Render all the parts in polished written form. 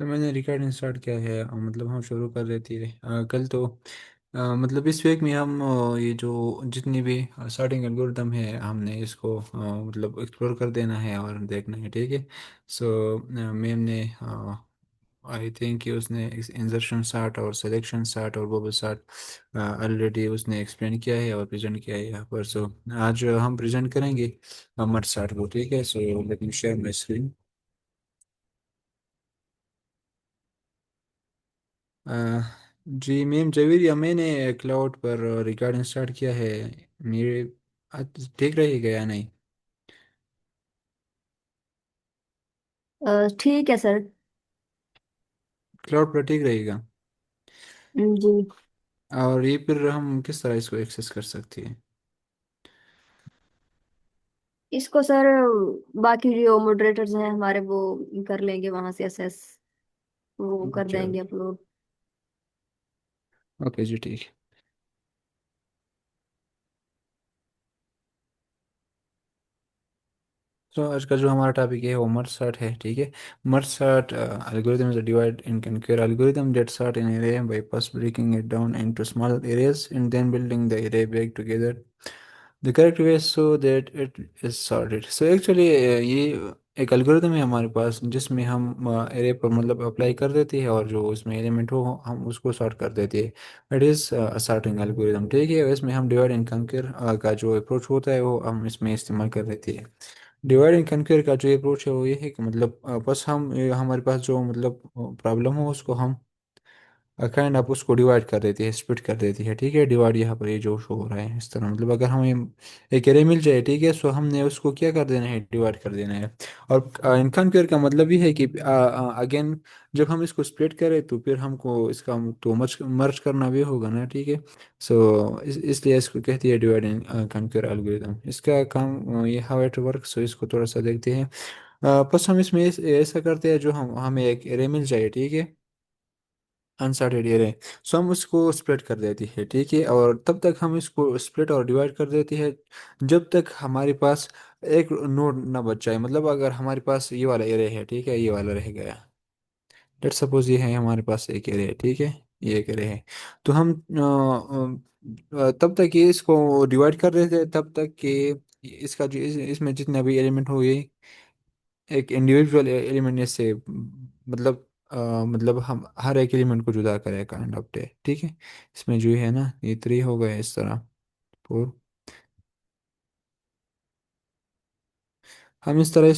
तो मैंने recording start किया है मतलब हम शुरू कर देती है कल तो मतलब इस वीक में हम ये जो जितनी भी स्टार्टिंग एल्गोरिदम है हमने इसको मतलब एक्सप्लोर कर देना है और देखना है, ठीक है। सो मैम ने आई थिंक कि उसने इंसर्शन चार्ट और सिलेक्शन चार्ट और बबल चार्ट ऑलरेडी उसने एक्सप्लेन किया है और प्रेजेंट किया है यहाँ पर। सो आज हम प्रेजेंट करेंगे मर्ज चार्ट को, ठीक है। So let me share my screen. Uh, जी मैम जवेरिया, मैंने क्लाउड पर रिकॉर्डिंग स्टार्ट किया है। मेरे ठीक रहेगा या नहीं? ठीक है सर। क्लाउड पर ठीक रहेगा। जी। और ये फिर हम किस तरह इसको एक्सेस कर सकते हैं? इसको सर बाकी जो मॉडरेटर्स हैं हमारे वो कर लेंगे वहां से असेस, वो कर चलो, देंगे अपलोड। ओके जी, ठीक है। तो आज का जो हमारा टॉपिक है वो मर्ज सॉर्ट है, ठीक है। Merge sort algorithm is a divide and conquer algorithm that sort an array by first breaking it down into small areas and then building the array back together the correct way so that it is sorted। so actually ये एक algorithm है हमारे पास जिसमें हम array पर मतलब apply कर देती है और जो उसमें एलिमेंट हो हम उसको सॉर्ट कर देती है। इट इज़ सॉर्टिंग एल्गोरिथम, ठीक है। इसमें हम डिवाइड एंड कंकर का जो अप्रोच होता है वो हम इसमें इस्तेमाल कर देती है। डिवाइड एंड कन्क्योर का जो अप्रोच है वो ये है कि मतलब बस हम हमारे पास जो मतलब प्रॉब्लम हो उसको हम काइंड आप उसको डिवाइड कर देती है, स्प्लिट कर देती है, ठीक है। डिवाइड यहाँ पर ये जो शो हो रहा है इस तरह, मतलब अगर हमें एक एरे मिल जाए, ठीक है, सो हमने उसको क्या कर देना है, डिवाइड कर देना है। और इनकम केयर का मतलब ये है कि अगेन जब हम इसको स्प्लिट करें तो फिर हमको इसका तो मर्ज मर्ज करना भी होगा ना, ठीक है। सो इसलिए इसको कहती है डिवाइड एंड कन्क्योर एल्गोरिथम। इसका काम ये हाउ इट वर्क, सो इसको थोड़ा सा देखते हैं। बस हम इसमें ऐसा करते हैं, जो हम हमें एक एरे मिल जाए, ठीक है, अनसॉर्टेड एरे, सो हम उसको स्प्लिट कर देती है, ठीक है। और तब तक हम इसको स्प्लिट और डिवाइड कर देती है जब तक हमारे पास एक नोड ना बच जाए। मतलब अगर हमारे पास ये वाला एरे है, ठीक है, ये वाला रह गया, लेट्स सपोज ये है हमारे पास एक एरे है, ठीक है, ये एक एरे है। तो हम तब तक ये इसको डिवाइड कर देते हैं तब तक कि इसका जो इसमें जितने भी एलिमेंट हो ये एक इंडिविजुअल एलिमेंट से मतलब मतलब हम हर एक एलिमेंट को जुदा करें काइंड ऑफ डे, ठीक है। इसमें जो है ना ये थ्री हो गए इस तरह, फोर। हम इस तरह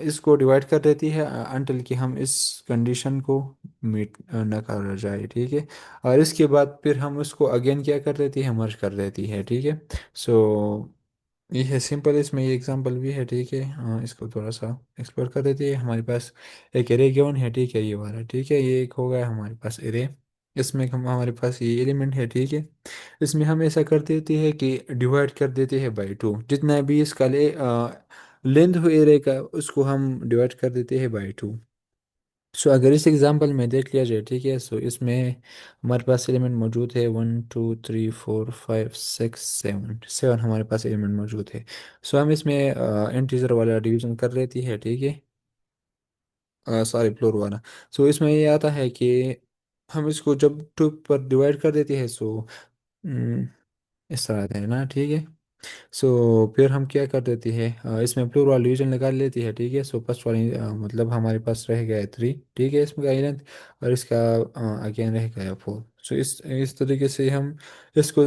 इसको डिवाइड कर देती है अनटिल कि हम इस कंडीशन को मीट न कर जाए, ठीक है। और इसके बाद फिर हम उसको अगेन क्या कर देती है, मर्ज कर देती है, ठीक है। सो ये है सिंपल, इसमें ये एग्जांपल भी है, ठीक है। इसको थोड़ा सा एक्सप्लोर कर देते हैं। हमारे पास एक एरे गिवन है, ठीक है, ये वाला, ठीक है, ये एक हो गया हमारे पास एरे। इसमें हम हमारे पास ये एलिमेंट है, ठीक है। इसमें हम ऐसा कर देते हैं कि डिवाइड कर देते हैं बाई टू, जितना भी इसका लेंथ हो एरे का उसको हम डिवाइड कर देते हैं बाई टू। सो अगर इस एग्जांपल में देख लिया जाए, ठीक है, सो इसमें हमारे पास एलिमेंट मौजूद है 1 2 3 4 5 6 7, 7 हमारे पास एलिमेंट मौजूद है। सो हम इसमें इंटीजर वाला डिवीजन कर लेती है, ठीक है, सॉरी फ्लोर वाला। सो इसमें ये आता है कि हम इसको जब टू पर डिवाइड कर देते हैं सो इस तरह आता है ना, ठीक है। सो फिर हम क्या कर देते हैं, इसमें प्लूरल डिवीजन निकाल लेती है, ठीक है। सो फर्स्ट वाली मतलब हमारे पास रह गया है थ्री, ठीक है, इसमें का लेंथ, और इसका अगेन रह गया फोर। सो इस तरीके से हम इसको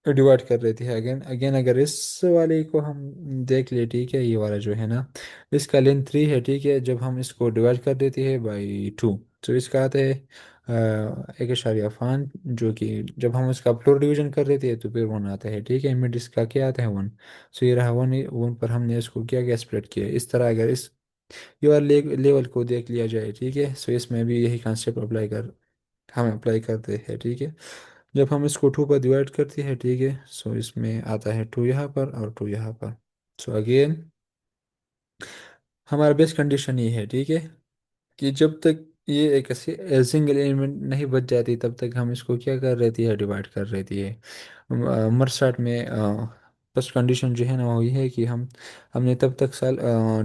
डिवाइड कर लेते हैं अगेन अगेन। अगर इस वाले को हम देख ले, ठीक है, ये वाला जो है ना इसका लेंथ थ्री है, ठीक है, जब हम इसको डिवाइड कर देते हैं बाई टू तो इसका आता है 1.5, जो कि जब हम उसका फ्लोर डिवीजन कर देते हैं तो फिर वन आता है, ठीक है। मिड इसका क्या आता है, वन। सो ये रहा वन, वन पर हमने इसको क्या क्या स्प्लिट किया इस तरह। अगर इस योर लेवल को देख लिया जाए, ठीक है, सो इसमें भी यही कॉन्सेप्ट हम अप्लाई करते हैं, ठीक है। जब हम इसको टू पर डिवाइड करते हैं, ठीक है, सो इसमें आता है टू यहाँ पर और टू यहाँ पर। सो अगेन हमारा बेस्ट कंडीशन ये है, ठीक है, कि जब तक ये एक सिंगल एलिमेंट नहीं बच जाती तब तक हम इसको क्या कर रही है, डिवाइड कर रही है। मर स्टार्ट में फर्स्ट कंडीशन जो है ना वो ये है कि हमने तब तक साल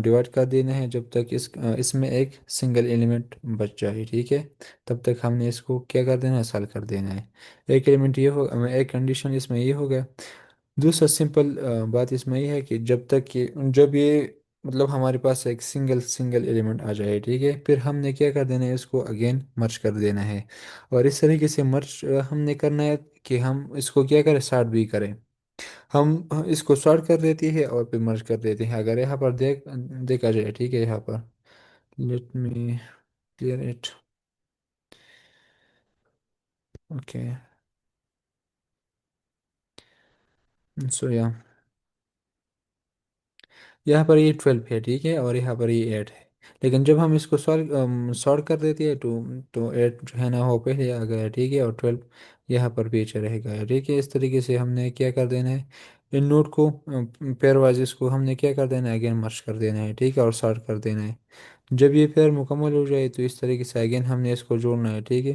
डिवाइड कर देना है जब तक इसमें एक सिंगल एलिमेंट बच जाए, ठीक है। तब तक हमने इसको क्या कर देना है, साल कर देना है। एक एलिमेंट ये हो, एक कंडीशन इसमें ये हो गया। दूसरा सिंपल बात इसमें ये है कि जब तक कि जब ये मतलब हमारे पास एक सिंगल सिंगल एलिमेंट आ जाए, ठीक है, फिर हमने क्या कर देना है, इसको अगेन मर्ज कर देना है। और इस तरीके से मर्ज हमने करना है कि हम इसको क्या करें, सॉर्ट भी करें। हम इसको सॉर्ट कर देती है और फिर मर्ज कर देते हैं। अगर यहाँ पर देखा जाए, ठीक है, यहाँ पर let me clear it. Okay, so यहाँ पर ये 12 है, ठीक है, और यहाँ पर ये 8 है। लेकिन जब हम इसको सॉल्व कर देते हैं तो 8 जो है ना वो पहले आ गया, ठीक है, और 12 यहाँ पर पीछे रह गया, ठीक है। इस तरीके से हमने क्या कर देना है, इन नोट को पेयर वाइज इसको हमने क्या कर देना है, अगेन मर्ज कर देना है, ठीक है, और सॉर्ट कर देना है। जब ये पेयर मुकम्मल हो जाए तो इस तरीके से अगेन हमने इसको जोड़ना है, ठीक है।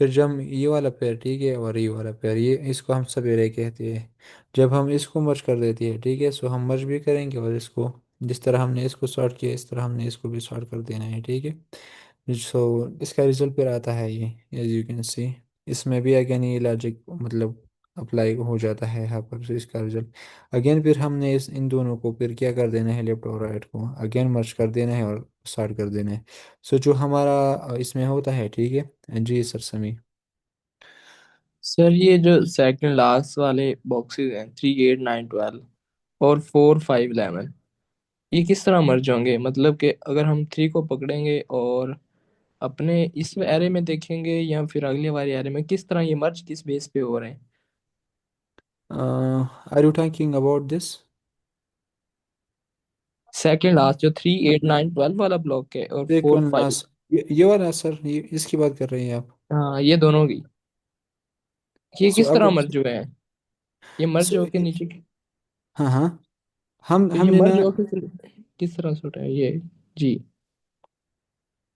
फिर जब ये वाला पेयर, ठीक है, और ये वाला पेयर, ये इसको हम सब एरे कहते हैं। जब हम इसको मर्ज कर देते हैं, ठीक है, सो हम मर्ज भी करेंगे और इसको जिस तरह हमने इसको सॉर्ट किया इस तरह हमने इसको भी सॉर्ट कर देना है, ठीक है। सो इसका रिजल्ट फिर आता है ये, एज यू कैन सी। इसमें भी अगेन ये लॉजिक मतलब अप्लाई हो जाता है यहाँ पर। इसका रिजल्ट अगेन फिर हमने इस इन दोनों को फिर क्या कर देना है, लेफ्ट और राइट को अगेन मर्ज कर देना है और सॉर्ट कर देना है। सो जो हमारा इसमें होता है, ठीक है जी सर, समी। सर ये जो सेकंड लास्ट वाले बॉक्सेस हैं 3, 8, 9, 12 और 4, 5, 11, ये किस तरह मर्ज होंगे? मतलब कि अगर हम 3 को पकड़ेंगे और अपने इस एरे में देखेंगे या फिर अगले वाले एरे में, किस तरह ये मर्ज किस बेस पे हो रहे हैं? Are you talking about this? Second last जो 3, 8, 9, 12 वाला ब्लॉक है और एक 4, 5। ये वाला सर, ये इसकी बात कर रहे हैं आप? हाँ, ये दोनों की, ये सो किस तरह आपका मर्ज हुए हैं? ये मर्ज सो होके नीचे हाँ हाँ, तो ये हमने ना, मर्ज होके फिर किस तरह से उठा है ये? जी।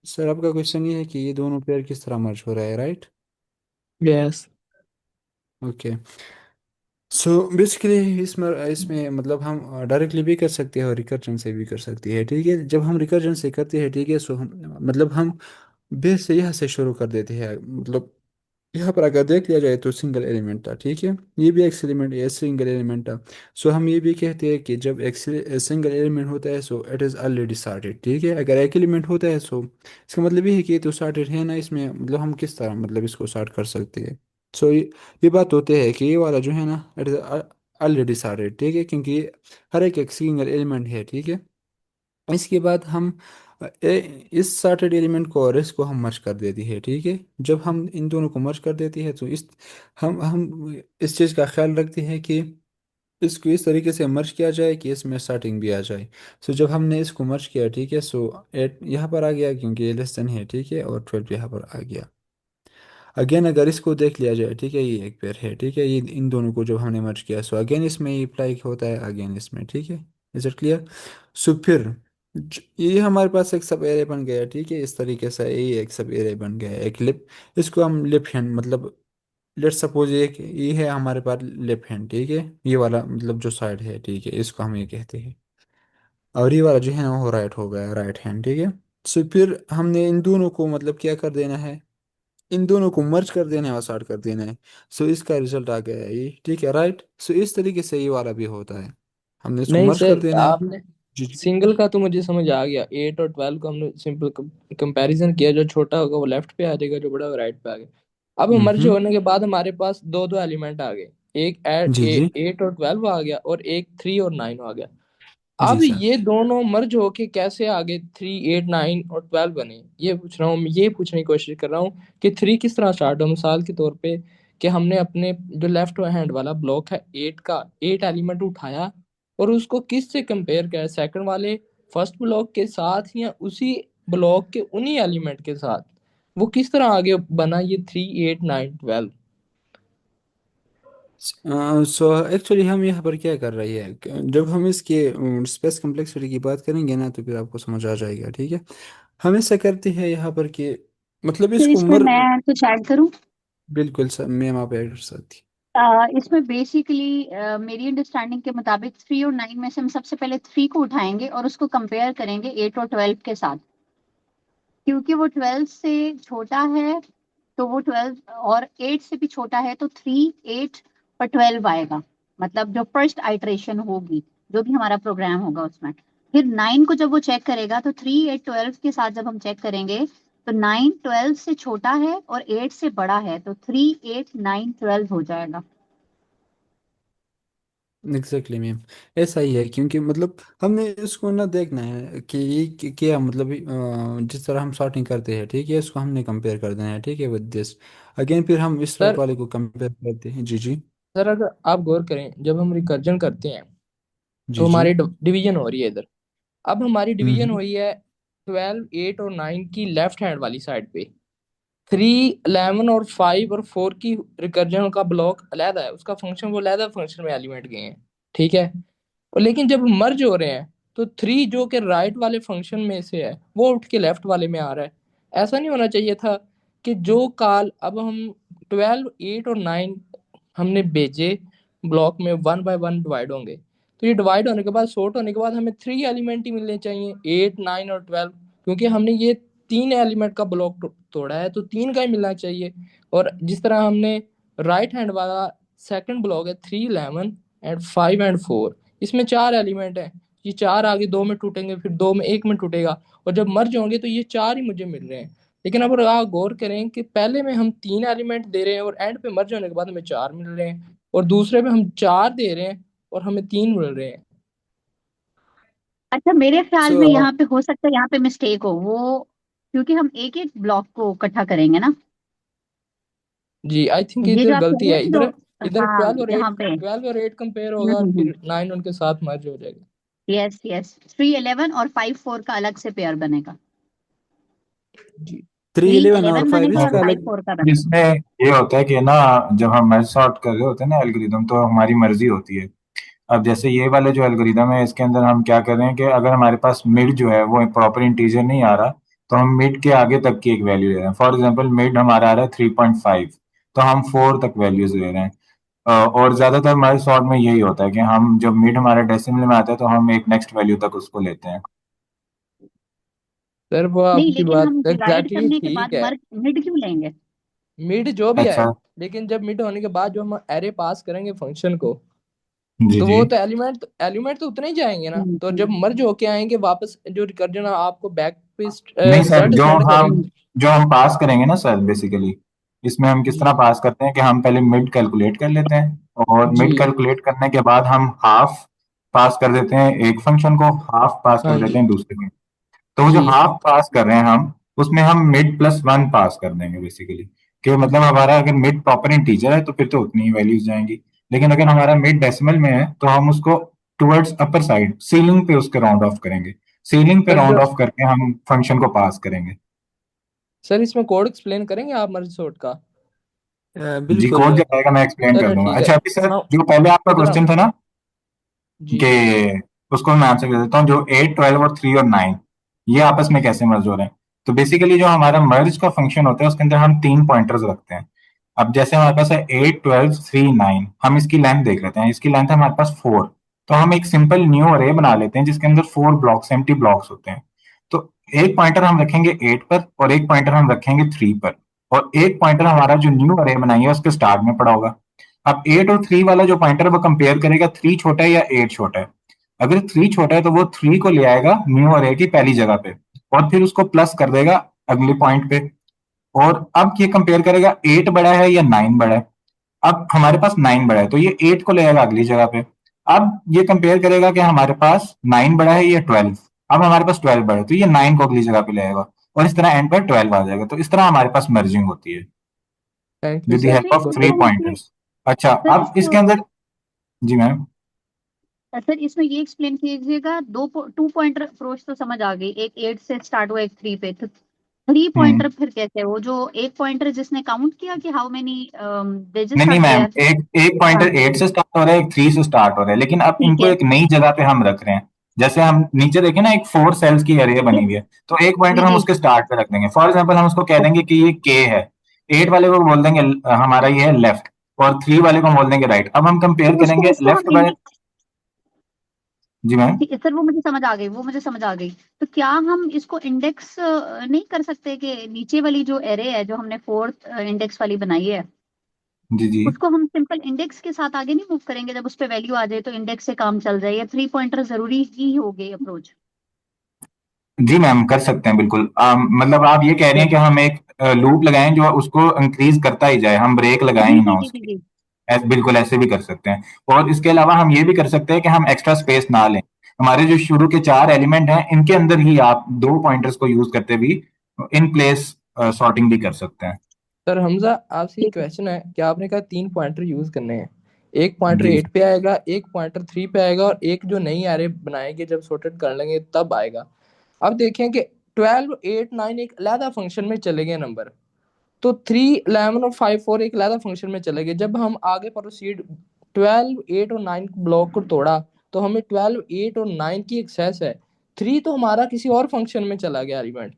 सर आपका क्वेश्चन ये है कि ये दोनों पेयर किस तरह मर्ज हो रहा है, right? Yes. Okay. So basically इसमें इसमें मतलब हम डायरेक्टली भी कर सकते हैं और रिकर्जन से भी कर सकते हैं, ठीक है। जब हम रिकर्जन से करते हैं, ठीक है, सो हम मतलब हम बेस से यहाँ से शुरू कर देते हैं। मतलब यहाँ पर अगर देख लिया जाए तो सिंगल एलिमेंट था, ठीक है, ये भी एक एलिमेंट, ये सिंगल एलिमेंट था। सो हम ये भी कहते हैं कि जब एक सिंगल एलिमेंट होता है so it is already sorted, ठीक है। अगर एक एलिमेंट होता है सो इसका मतलब ये है कि ये तो सॉर्टेड है ना। इसमें मतलब हम किस तरह मतलब इसको सॉर्ट कर सकते हैं। सो ये बात होती है कि ये वाला जो है ना इट इज़ ऑलरेडी सॉर्टेड, ठीक है, क्योंकि ये हर एक सिंगल एलिमेंट है, ठीक है। इसके बाद हम इस सॉर्टेड एलिमेंट को और इसको हम मर्ज कर देती है, ठीक है। जब हम इन दोनों को मर्ज कर देती है तो इस हम इस चीज़ का ख्याल रखते हैं कि इसको इस तरीके से मर्ज किया जाए कि इसमें स्टार्टिंग भी आ जाए। सो जब हमने इसको मर्ज किया, ठीक है, सो 8 यहाँ पर आ गया क्योंकि ये लेस देन है, ठीक है, और 12 यहाँ पर आ गया। अगेन अगर इसको देख लिया जाए, ठीक है, ये एक पेयर है, ठीक है, ये इन दोनों को जब हमने मर्ज किया सो अगेन इसमें ये अप्लाई होता है अगेन इसमें, ठीक है। Is it clear? सो फिर ये हमारे पास एक सब एरे बन गया, ठीक है, इस तरीके से ये एक सब एरे बन गया, एक लिप। इसको हम लिप हैंड मतलब लेट्स सपोज ये है हमारे पास लेफ्ट हैंड, ठीक है, ये वाला मतलब जो साइड है, ठीक है, इसको हम ये कहते हैं। और ये वाला जो है ना वो राइट हो गया, राइट हैंड, ठीक है। सो फिर हमने इन दोनों को मतलब क्या कर देना है, इन दोनों को मर्ज कर देना है और सॉर्ट कर देना है। सो इसका रिजल्ट आ गया है ये, ठीक है, राइट। सो इस तरीके से ये वाला भी होता है, हमने इसको नहीं मर्ज कर सर, देना है। आपने जी जी। सिंगल का तो मुझे समझ आ गया। 8 और 12 को हमने सिंपल कंपैरिजन किया, जो छोटा होगा वो लेफ्ट पे आ जाएगा, जो बड़ा होगा राइट पे आ गया। अब मर्ज हम्म। होने के बाद हमारे पास दो दो एलिमेंट आ गए। एक जी जी। 8 और 12 आ गया और एक 3 और 9 आ गया। जी अब सर। ये दोनों मर्ज होके कैसे आगे 3, 8, 9 और 12 बने, ये पूछ रहा हूँ, ये पूछने की कोशिश कर रहा हूँ कि 3 किस तरह स्टार्ट हो। मिसाल के तौर पे कि हमने अपने जो लेफ्ट हैंड वाला ब्लॉक है 8 का 8 एलिमेंट उठाया और उसको किस से कंपेयर किया, सेकंड वाले फर्स्ट ब्लॉक के साथ या उसी ब्लॉक के उन्हीं एलिमेंट के साथ, वो किस तरह आगे बना ये 3, 8, 9, 12? सो एक्चुअली हम यहाँ पर क्या कर रही है जब हम इसके स्पेस कम्प्लेक्सिटी की बात करेंगे ना तो फिर आपको समझ आ जाएगा, ठीक है। हम ऐसा करते हैं यहाँ पर कि मतलब फिर इसको इसमें मैं कुछ ऐड करूं? बिल्कुल सर, मैम आप ऐड कर सकती इसमें बेसिकली मेरी अंडरस्टैंडिंग के मुताबिक 3 और 9 में से हम सबसे पहले 3 को उठाएंगे और उसको कंपेयर करेंगे 8 और 12 के साथ, क्योंकि वो 12 से छोटा है तो वो 12, और 8 से भी छोटा है तो 3, 8 और 12 आएगा, मतलब जो फर्स्ट आइटरेशन होगी, जो भी हमारा प्रोग्राम होगा उसमें। फिर 9 को जब वो चेक करेगा तो 3, 8, 12 के साथ जब हम चेक करेंगे तो 9 12 से छोटा है और 8 से बड़ा है, तो 3, 8, 9, 12 हो जाएगा। एग्जैक्टली मैम, ऐसा ही है, क्योंकि मतलब हमने इसको ना देखना है कि ये क्या मतलब जिस तरह हम सॉर्टिंग करते हैं, ठीक है, इसको हमने कंपेयर कर देना है, ठीक है, विद दिस। अगेन फिर हम इस सर, रोट वाले को कंपेयर करते हैं। जी जी। सर अगर आप गौर करें, जब हम रिकर्जन करते हैं तो जी जी। हमारी डिवीजन हो रही है इधर। अब हमारी डिवीजन हम्म। हुई है 12, 8 और 9 की लेफ्ट हैंड वाली साइड पे। 3, 11 और 5 और 4 की रिकर्जन का ब्लॉक अलहदा है, उसका फंक्शन वो अलहदा फंक्शन में एलिमेंट गए हैं, ठीक है। और लेकिन जब मर्ज हो रहे हैं तो 3 जो कि राइट वाले फंक्शन में से है वो उठ के लेफ्ट वाले में आ रहा है। ऐसा नहीं होना चाहिए था कि जो कॉल अब हम 12, 8 और 9 हमने भेजे ब्लॉक में 1 बाय 1 डिवाइड होंगे, तो ये डिवाइड होने के बाद, सॉर्ट होने के बाद हमें 3 एलिमेंट ही मिलने चाहिए, 8, 9 और 12, क्योंकि हमने ये 3 एलिमेंट का ब्लॉक तोड़ा है तो 3 का ही मिलना चाहिए। और जिस तरह हमने राइट हैंड वाला सेकंड ब्लॉक है 3, 11 एंड 5 एंड 4, इसमें 4 एलिमेंट हैं, ये 4 आगे 2 में टूटेंगे, फिर 2 में 1 में टूटेगा, और जब मर्ज होंगे तो ये 4 ही मुझे मिल रहे हैं। लेकिन अब अगर आप गौर करें कि पहले में हम 3 एलिमेंट दे रहे हैं और एंड पे मर्ज होने के बाद हमें 4 मिल रहे हैं, और दूसरे में हम 4 दे रहे हैं और हमें 3 मिल रहे हैं। अच्छा, मेरे ख्याल सो में यहाँ पे हो सकता है, यहाँ पे मिस्टेक हो वो, क्योंकि हम एक एक ब्लॉक को इकट्ठा करेंगे ना। जी, आई थिंक ये जो इधर आप कह गलती रहे है, हैं कि जो, इधर इधर हाँ 12 और 8, यहाँ पे, 12 और 8 कंपेयर होगा और हम्म, फिर 9 उनके साथ मर्ज हो जाएगा। यस यस, 3, 11 और 5, 4 का अलग से पेयर बनेगा। जी 3, 11 और 3, 11 5 बनेगा और इसका 5, अलग। 4 का बनेगा। इसमें ये होता है कि ना, जब हम मैच सॉर्ट कर रहे होते हैं ना एल्गोरिदम, तो हमारी मर्जी होती है। अब जैसे ये वाले जो एल्गोरिदम है, इसके अंदर हम क्या कर रहे हैं कि अगर हमारे पास मिड जो है वो प्रॉपर इंटीजर नहीं आ रहा, तो हम मिड के आगे तक की एक वैल्यू ले रहे हैं। फॉर एग्जांपल मिड हमारा आ रहा है 3.5, तो हम 4 तक वैल्यूज ले रहे हैं। और ज्यादातर हमारे सॉर्ट में यही होता है कि हम जब मिड हमारे डेसिमल में आता है तो हम एक नेक्स्ट वैल्यू तक उसको लेते हैं। सर, वो नहीं, आपकी लेकिन बात हम डिवाइड एग्जैक्टली करने के ठीक बाद है। मर्ज मिड क्यों लेंगे? मिड जो भी आए, अच्छा। लेकिन जब मिड होने के बाद जो हम एरे पास करेंगे फंक्शन को, जी तो जी। वो तो एलिमेंट एलिमेंट तो उतने ही जाएंगे ना, तो जब हम्म, मर्ज होके आएंगे वापस, जो रिकर्जन आपको बैक पे नहीं सर, जड़ जो सेंड हम करेगी। जो हम पास करेंगे ना सर, बेसिकली इसमें हम किस जी तरह पास करते हैं कि हम पहले मिड कैलकुलेट कर लेते हैं, और जी। मिड कैलकुलेट करने के बाद हम हाफ पास कर देते हैं एक फंक्शन को, हाफ पास हाँ कर देते जी। हैं दूसरे में। तो वो जो जी हाफ पास कर रहे हैं हम, उसमें हम मिड प्लस वन पास कर देंगे बेसिकली। कि मतलब हमारा अगर मिड प्रॉपर इंटीजर है तो फिर तो उतनी ही वैल्यूज जाएंगी, लेकिन अगर हमारा मिड डेसिमल में है तो हम उसको टुवर्ड्स अपर साइड सीलिंग पे उसके राउंड ऑफ करेंगे। सीलिंग पे सर, राउंड जो ऑफ करके हम फंक्शन को पास करेंगे। सर इसमें कोड एक्सप्लेन करेंगे आप मर्ज सॉर्ट का? जी, बिल्कुल। कोड जब आएगा मैं एक्सप्लेन कर चलो दूंगा। ठीक है। अच्छा अभी सर, हाँ, जो पहले आपका इधर आओ। क्वेश्चन था ना, जी कि उसको मैं आंसर कर देता हूँ। जो 8, 12 और 3 और 9 ये आपस में कैसे मर्ज हो रहे हैं, तो बेसिकली जो हमारा मर्ज का फंक्शन होता है उसके अंदर हम 3 पॉइंटर्स रखते हैं। अब जैसे हमारे पास है 8, 12, 3, 9, हम इसकी लेंथ देख लेते हैं। इसकी लेंथ है हमारे पास 4, तो हम एक सिंपल न्यू अरे बना लेते हैं जिसके अंदर 4 ब्लॉक्स, एम्प्टी ब्लॉक्स होते हैं। तो एक पॉइंटर हम रखेंगे 8 पर और एक पॉइंटर हम रखेंगे 3 पर, और एक पॉइंटर हमारा जो न्यू अरे बनाएंगे उसके स्टार्ट में पड़ा होगा। अब 8 और 3 वाला जो पॉइंटर है वो कंपेयर करेगा 3 छोटा है या 8 छोटा है। अगर 3 छोटा है तो वो 3 को ले आएगा न्यू अरे की पहली जगह पे, और फिर उसको प्लस कर देगा अगले पॉइंट पे। और अब ये कंपेयर करेगा 8 बड़ा है या 9 बड़ा है। अब हमारे पास 9 बड़ा है तो ये 8 को ले आएगा अगली जगह पे। अब ये कंपेयर करेगा कि हमारे पास 9 बड़ा है या 12। अब हमारे पास 12 बड़ा है तो ये 9 को अगली जगह पे ले आएगा, और इस तरह एंड पर 12 आ जाएगा। तो इस तरह हमारे पास मर्जिंग होती है thank you with the sir. Sir help of इसमें 3 क्या है कि, पॉइंटर्स। अच्छा, सर अब इसके अंदर, जी मैम। सर इसमें ये एक्सप्लेन कीजिएगा, 2 पॉइंटर अप्रोच तो समझ आ गई, एक 8 से स्टार्ट हुआ एक 3 पे, तो 3 हम्म। पॉइंटर फिर कैसे? वो जो एक पॉइंटर जिसने काउंट किया कि हाउ मेनी नहीं डिजिट्स नहीं आर मैम, देयर? एक एक पॉइंटर 8 से स्टार्ट हो रहा है, एक 3 से स्टार्ट हो रहा है, लेकिन अब ठीक इनको है, एक नई जगह पे हम रख रहे हैं। जैसे हम नीचे देखें ना, एक 4 सेल्स की एरे बनी हुई है, तो एक पॉइंटर जी हम जी, उसके स्टार्ट पे रख देंगे। फॉर एग्जाम्पल हम उसको कह देंगे कि ये के है, 8 वाले को बोल देंगे हमारा ये है लेफ्ट, और 3 वाले को हम बोल देंगे राइट। अब हम कंपेयर तो उसको करेंगे उसको हम लेफ्ट बाय। इंडेक्स, जी मैम। सर वो मुझे समझ आ गई, वो मुझे समझ आ गई। तो क्या हम इसको इंडेक्स नहीं कर सकते कि नीचे वाली जो एरे है जो हमने फोर्थ इंडेक्स वाली बनाई है, जी जी। उसको हम सिंपल इंडेक्स के साथ आगे नहीं मूव करेंगे? जब उस पे वैल्यू आ जाए तो इंडेक्स से काम चल जाए, या 3 पॉइंटर जरूरी ही हो गए अप्रोच? जी मैम कर सकते हैं बिल्कुल। मतलब आप ये कह रही हैं कि फिर हम एक लूप लगाएं जो उसको इंक्रीज करता ही जाए, हम ब्रेक लगाएं जी ही जी ना जी जी उसकी। जी। बिल्कुल ऐसे भी कर सकते हैं। और इसके अलावा हम ये भी कर सकते हैं कि हम एक्स्ट्रा स्पेस ना लें। हमारे जो शुरू के 4 एलिमेंट हैं इनके अंदर ही आप 2 पॉइंटर्स को यूज करते भी इन प्लेस सॉर्टिंग भी कर सकते हैं। सर हमजा, आपसे ये ठीक है। क्वेश्चन है कि आपने कहा 3 पॉइंटर यूज करने हैं, एक पॉइंटर जी 8 पे आएगा, एक पॉइंटर 3 पे आएगा, और एक जो नई एरे बनाएंगे जब सॉर्टेड कर लेंगे तब आएगा। अब देखें कि 12, 8, 9 एक अलहदा फंक्शन में चले गए नंबर, तो 3, 11 और 5, 4 एक अलहदा फंक्शन में चले गए। जब हम आगे प्रोसीड 12, 8 और 9 ब्लॉक को तोड़ा, तो हमें 12, 8 और 9 की एक्सेस है। 3 तो हमारा किसी और फंक्शन में चला गया एलिमेंट,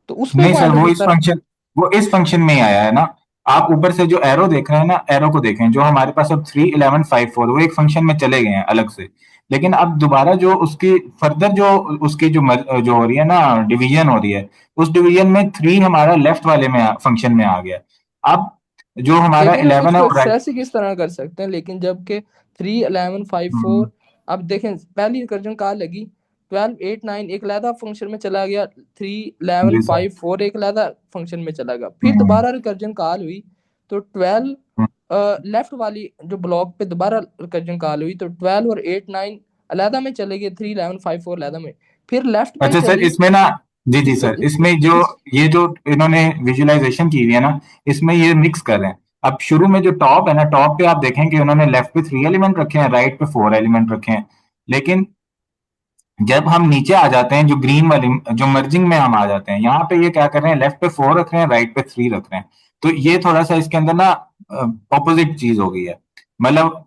तो उस पे नहीं सर, पॉइंटर किस तरह? वो इस फंक्शन में ही आया है ना। आप ऊपर से जो एरो देख रहे हैं ना, एरो को देखें, जो हमारे पास अब 3, 11, 5, 4 वो एक फंक्शन में चले गए हैं अलग से। लेकिन अब दोबारा जो उसकी फर्दर जो उसकी जो हो रही है ना, डिवीजन हो रही है, उस डिवीजन में 3 हमारा लेफ्ट वाले में फंक्शन में आ गया। अब जो हमारा लेकिन हम 11 है उसको वो राइट। एक्सेस ही किस तरह कर सकते हैं? लेकिन जबकि 3, 11, 5, 4, अब देखें पहली रिकर्जन कहाँ लगी? 12, 8, 9 एक अलहदा फंक्शन में चला गया, 3, 11, जी सर। 5, 4 एक अलहदा फंक्शन में चला गया, फिर दोबारा रिकर्जन कॉल हुई तो 12 लेफ्ट वाली जो ब्लॉक पे दोबारा रिकर्जन कॉल हुई तो 12 और 8, 9 अलहदा में चले गए, 3, 11, 5, 4 अलहदा में, फिर लेफ्ट पे अच्छा सर, चली। इसमें ना, जी जी तो सर, इसमें जो इस ये जो इन्होंने विजुअलाइजेशन की हुई है ना, इसमें ये मिक्स कर रहे हैं। अब शुरू में जो टॉप है ना, टॉप पे आप देखें कि उन्होंने लेफ्ट पे 3 एलिमेंट रखे हैं, राइट पे 4 एलिमेंट रखे हैं। लेकिन जब हम नीचे आ जाते हैं, जो ग्रीन वाली जो मर्जिंग में हम आ जाते हैं, यहाँ पे ये क्या कर रहे हैं, लेफ्ट पे 4 रख रहे हैं, राइट पे 3 रख रहे हैं। तो ये थोड़ा सा इसके अंदर ना ऑपोजिट चीज हो गई है। मतलब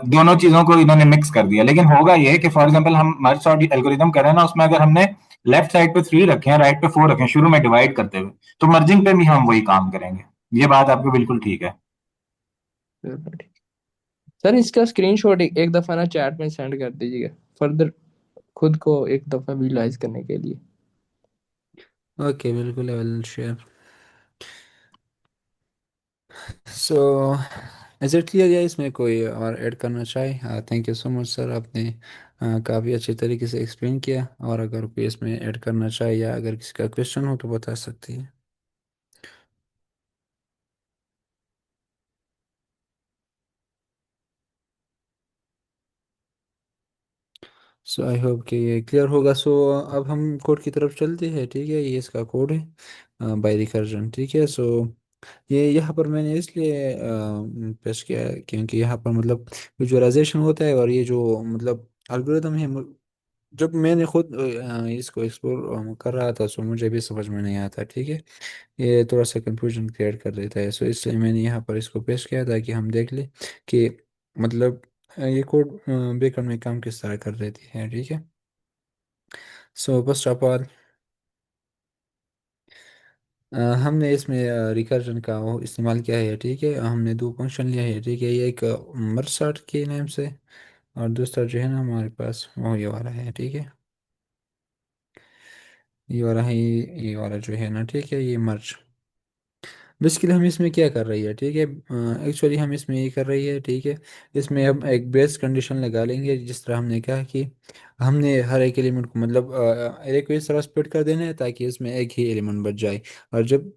दोनों चीजों को इन्होंने मिक्स कर दिया। लेकिन होगा ये कि फॉर एग्जांपल हम मर्ज सॉर्ट एल्गोरिदम कर रहे हैं ना, उसमें अगर हमने लेफ्ट साइड पे 3 रखे हैं, राइट पे 4 रखे हैं शुरू में डिवाइड करते हुए, तो मर्जिंग पे भी हम वही काम करेंगे। ये बात आपकी बिल्कुल ठीक है। सर इसका स्क्रीनशॉट एक दफा ना चैट में सेंड कर दीजिएगा, फर्दर खुद को एक दफा विजुलाइज करने के लिए। ओके बिल्कुल, I will share. So is it clear, या इसमें कोई और ऐड करना चाहे? Thank you so much sir, आपने काफ़ी अच्छे तरीके से एक्सप्लेन किया। और अगर कोई इसमें ऐड करना चाहे या अगर किसी का क्वेश्चन हो तो बता सकती है। सो आई होप कि ये क्लियर होगा। सो अब हम कोड की तरफ चलते हैं, ठीक है? ये इसका कोड है बाय रिकर्जन, ठीक है? सो ये यहाँ पर मैंने इसलिए पेश किया है क्योंकि यहाँ पर मतलब विजुअलाइजेशन होता है, और ये जो मतलब एल्गोरिदम है, जब मैंने खुद इसको एक्सप्लोर कर रहा था, सो मुझे भी समझ में नहीं आता, ठीक है? ये थोड़ा सा कंफ्यूजन क्रिएट कर देता है। सो इसलिए मैंने यहाँ पर इसको पेश किया था कि हम देख लें कि मतलब ये कोड बैकग्राउंड में काम किस तरह कर देती है, ठीक है? सो फर्स्ट ऑफ ऑल हमने इसमें रिकर्जन का वो इस्तेमाल किया है, ठीक है? हमने दो फंक्शन लिया है, ठीक है? ये एक मर्ज सॉर्ट के नेम से, और दूसरा जो है ना हमारे पास वो ये वाला है, ठीक है? ये वाला है, ये वाला जो है ना, ठीक है? ये मर्ज बेसिकली हम इसमें क्या कर रही है, ठीक है? एक्चुअली हम इसमें ये कर रही है, ठीक है? इसमें हम एक बेस कंडीशन लगा लेंगे, जिस तरह हमने कहा कि हमने हर एक एलिमेंट को मतलब एरे को इस तरह स्प्लिट कर देना है ताकि इसमें एक ही एलिमेंट बच जाए। और जब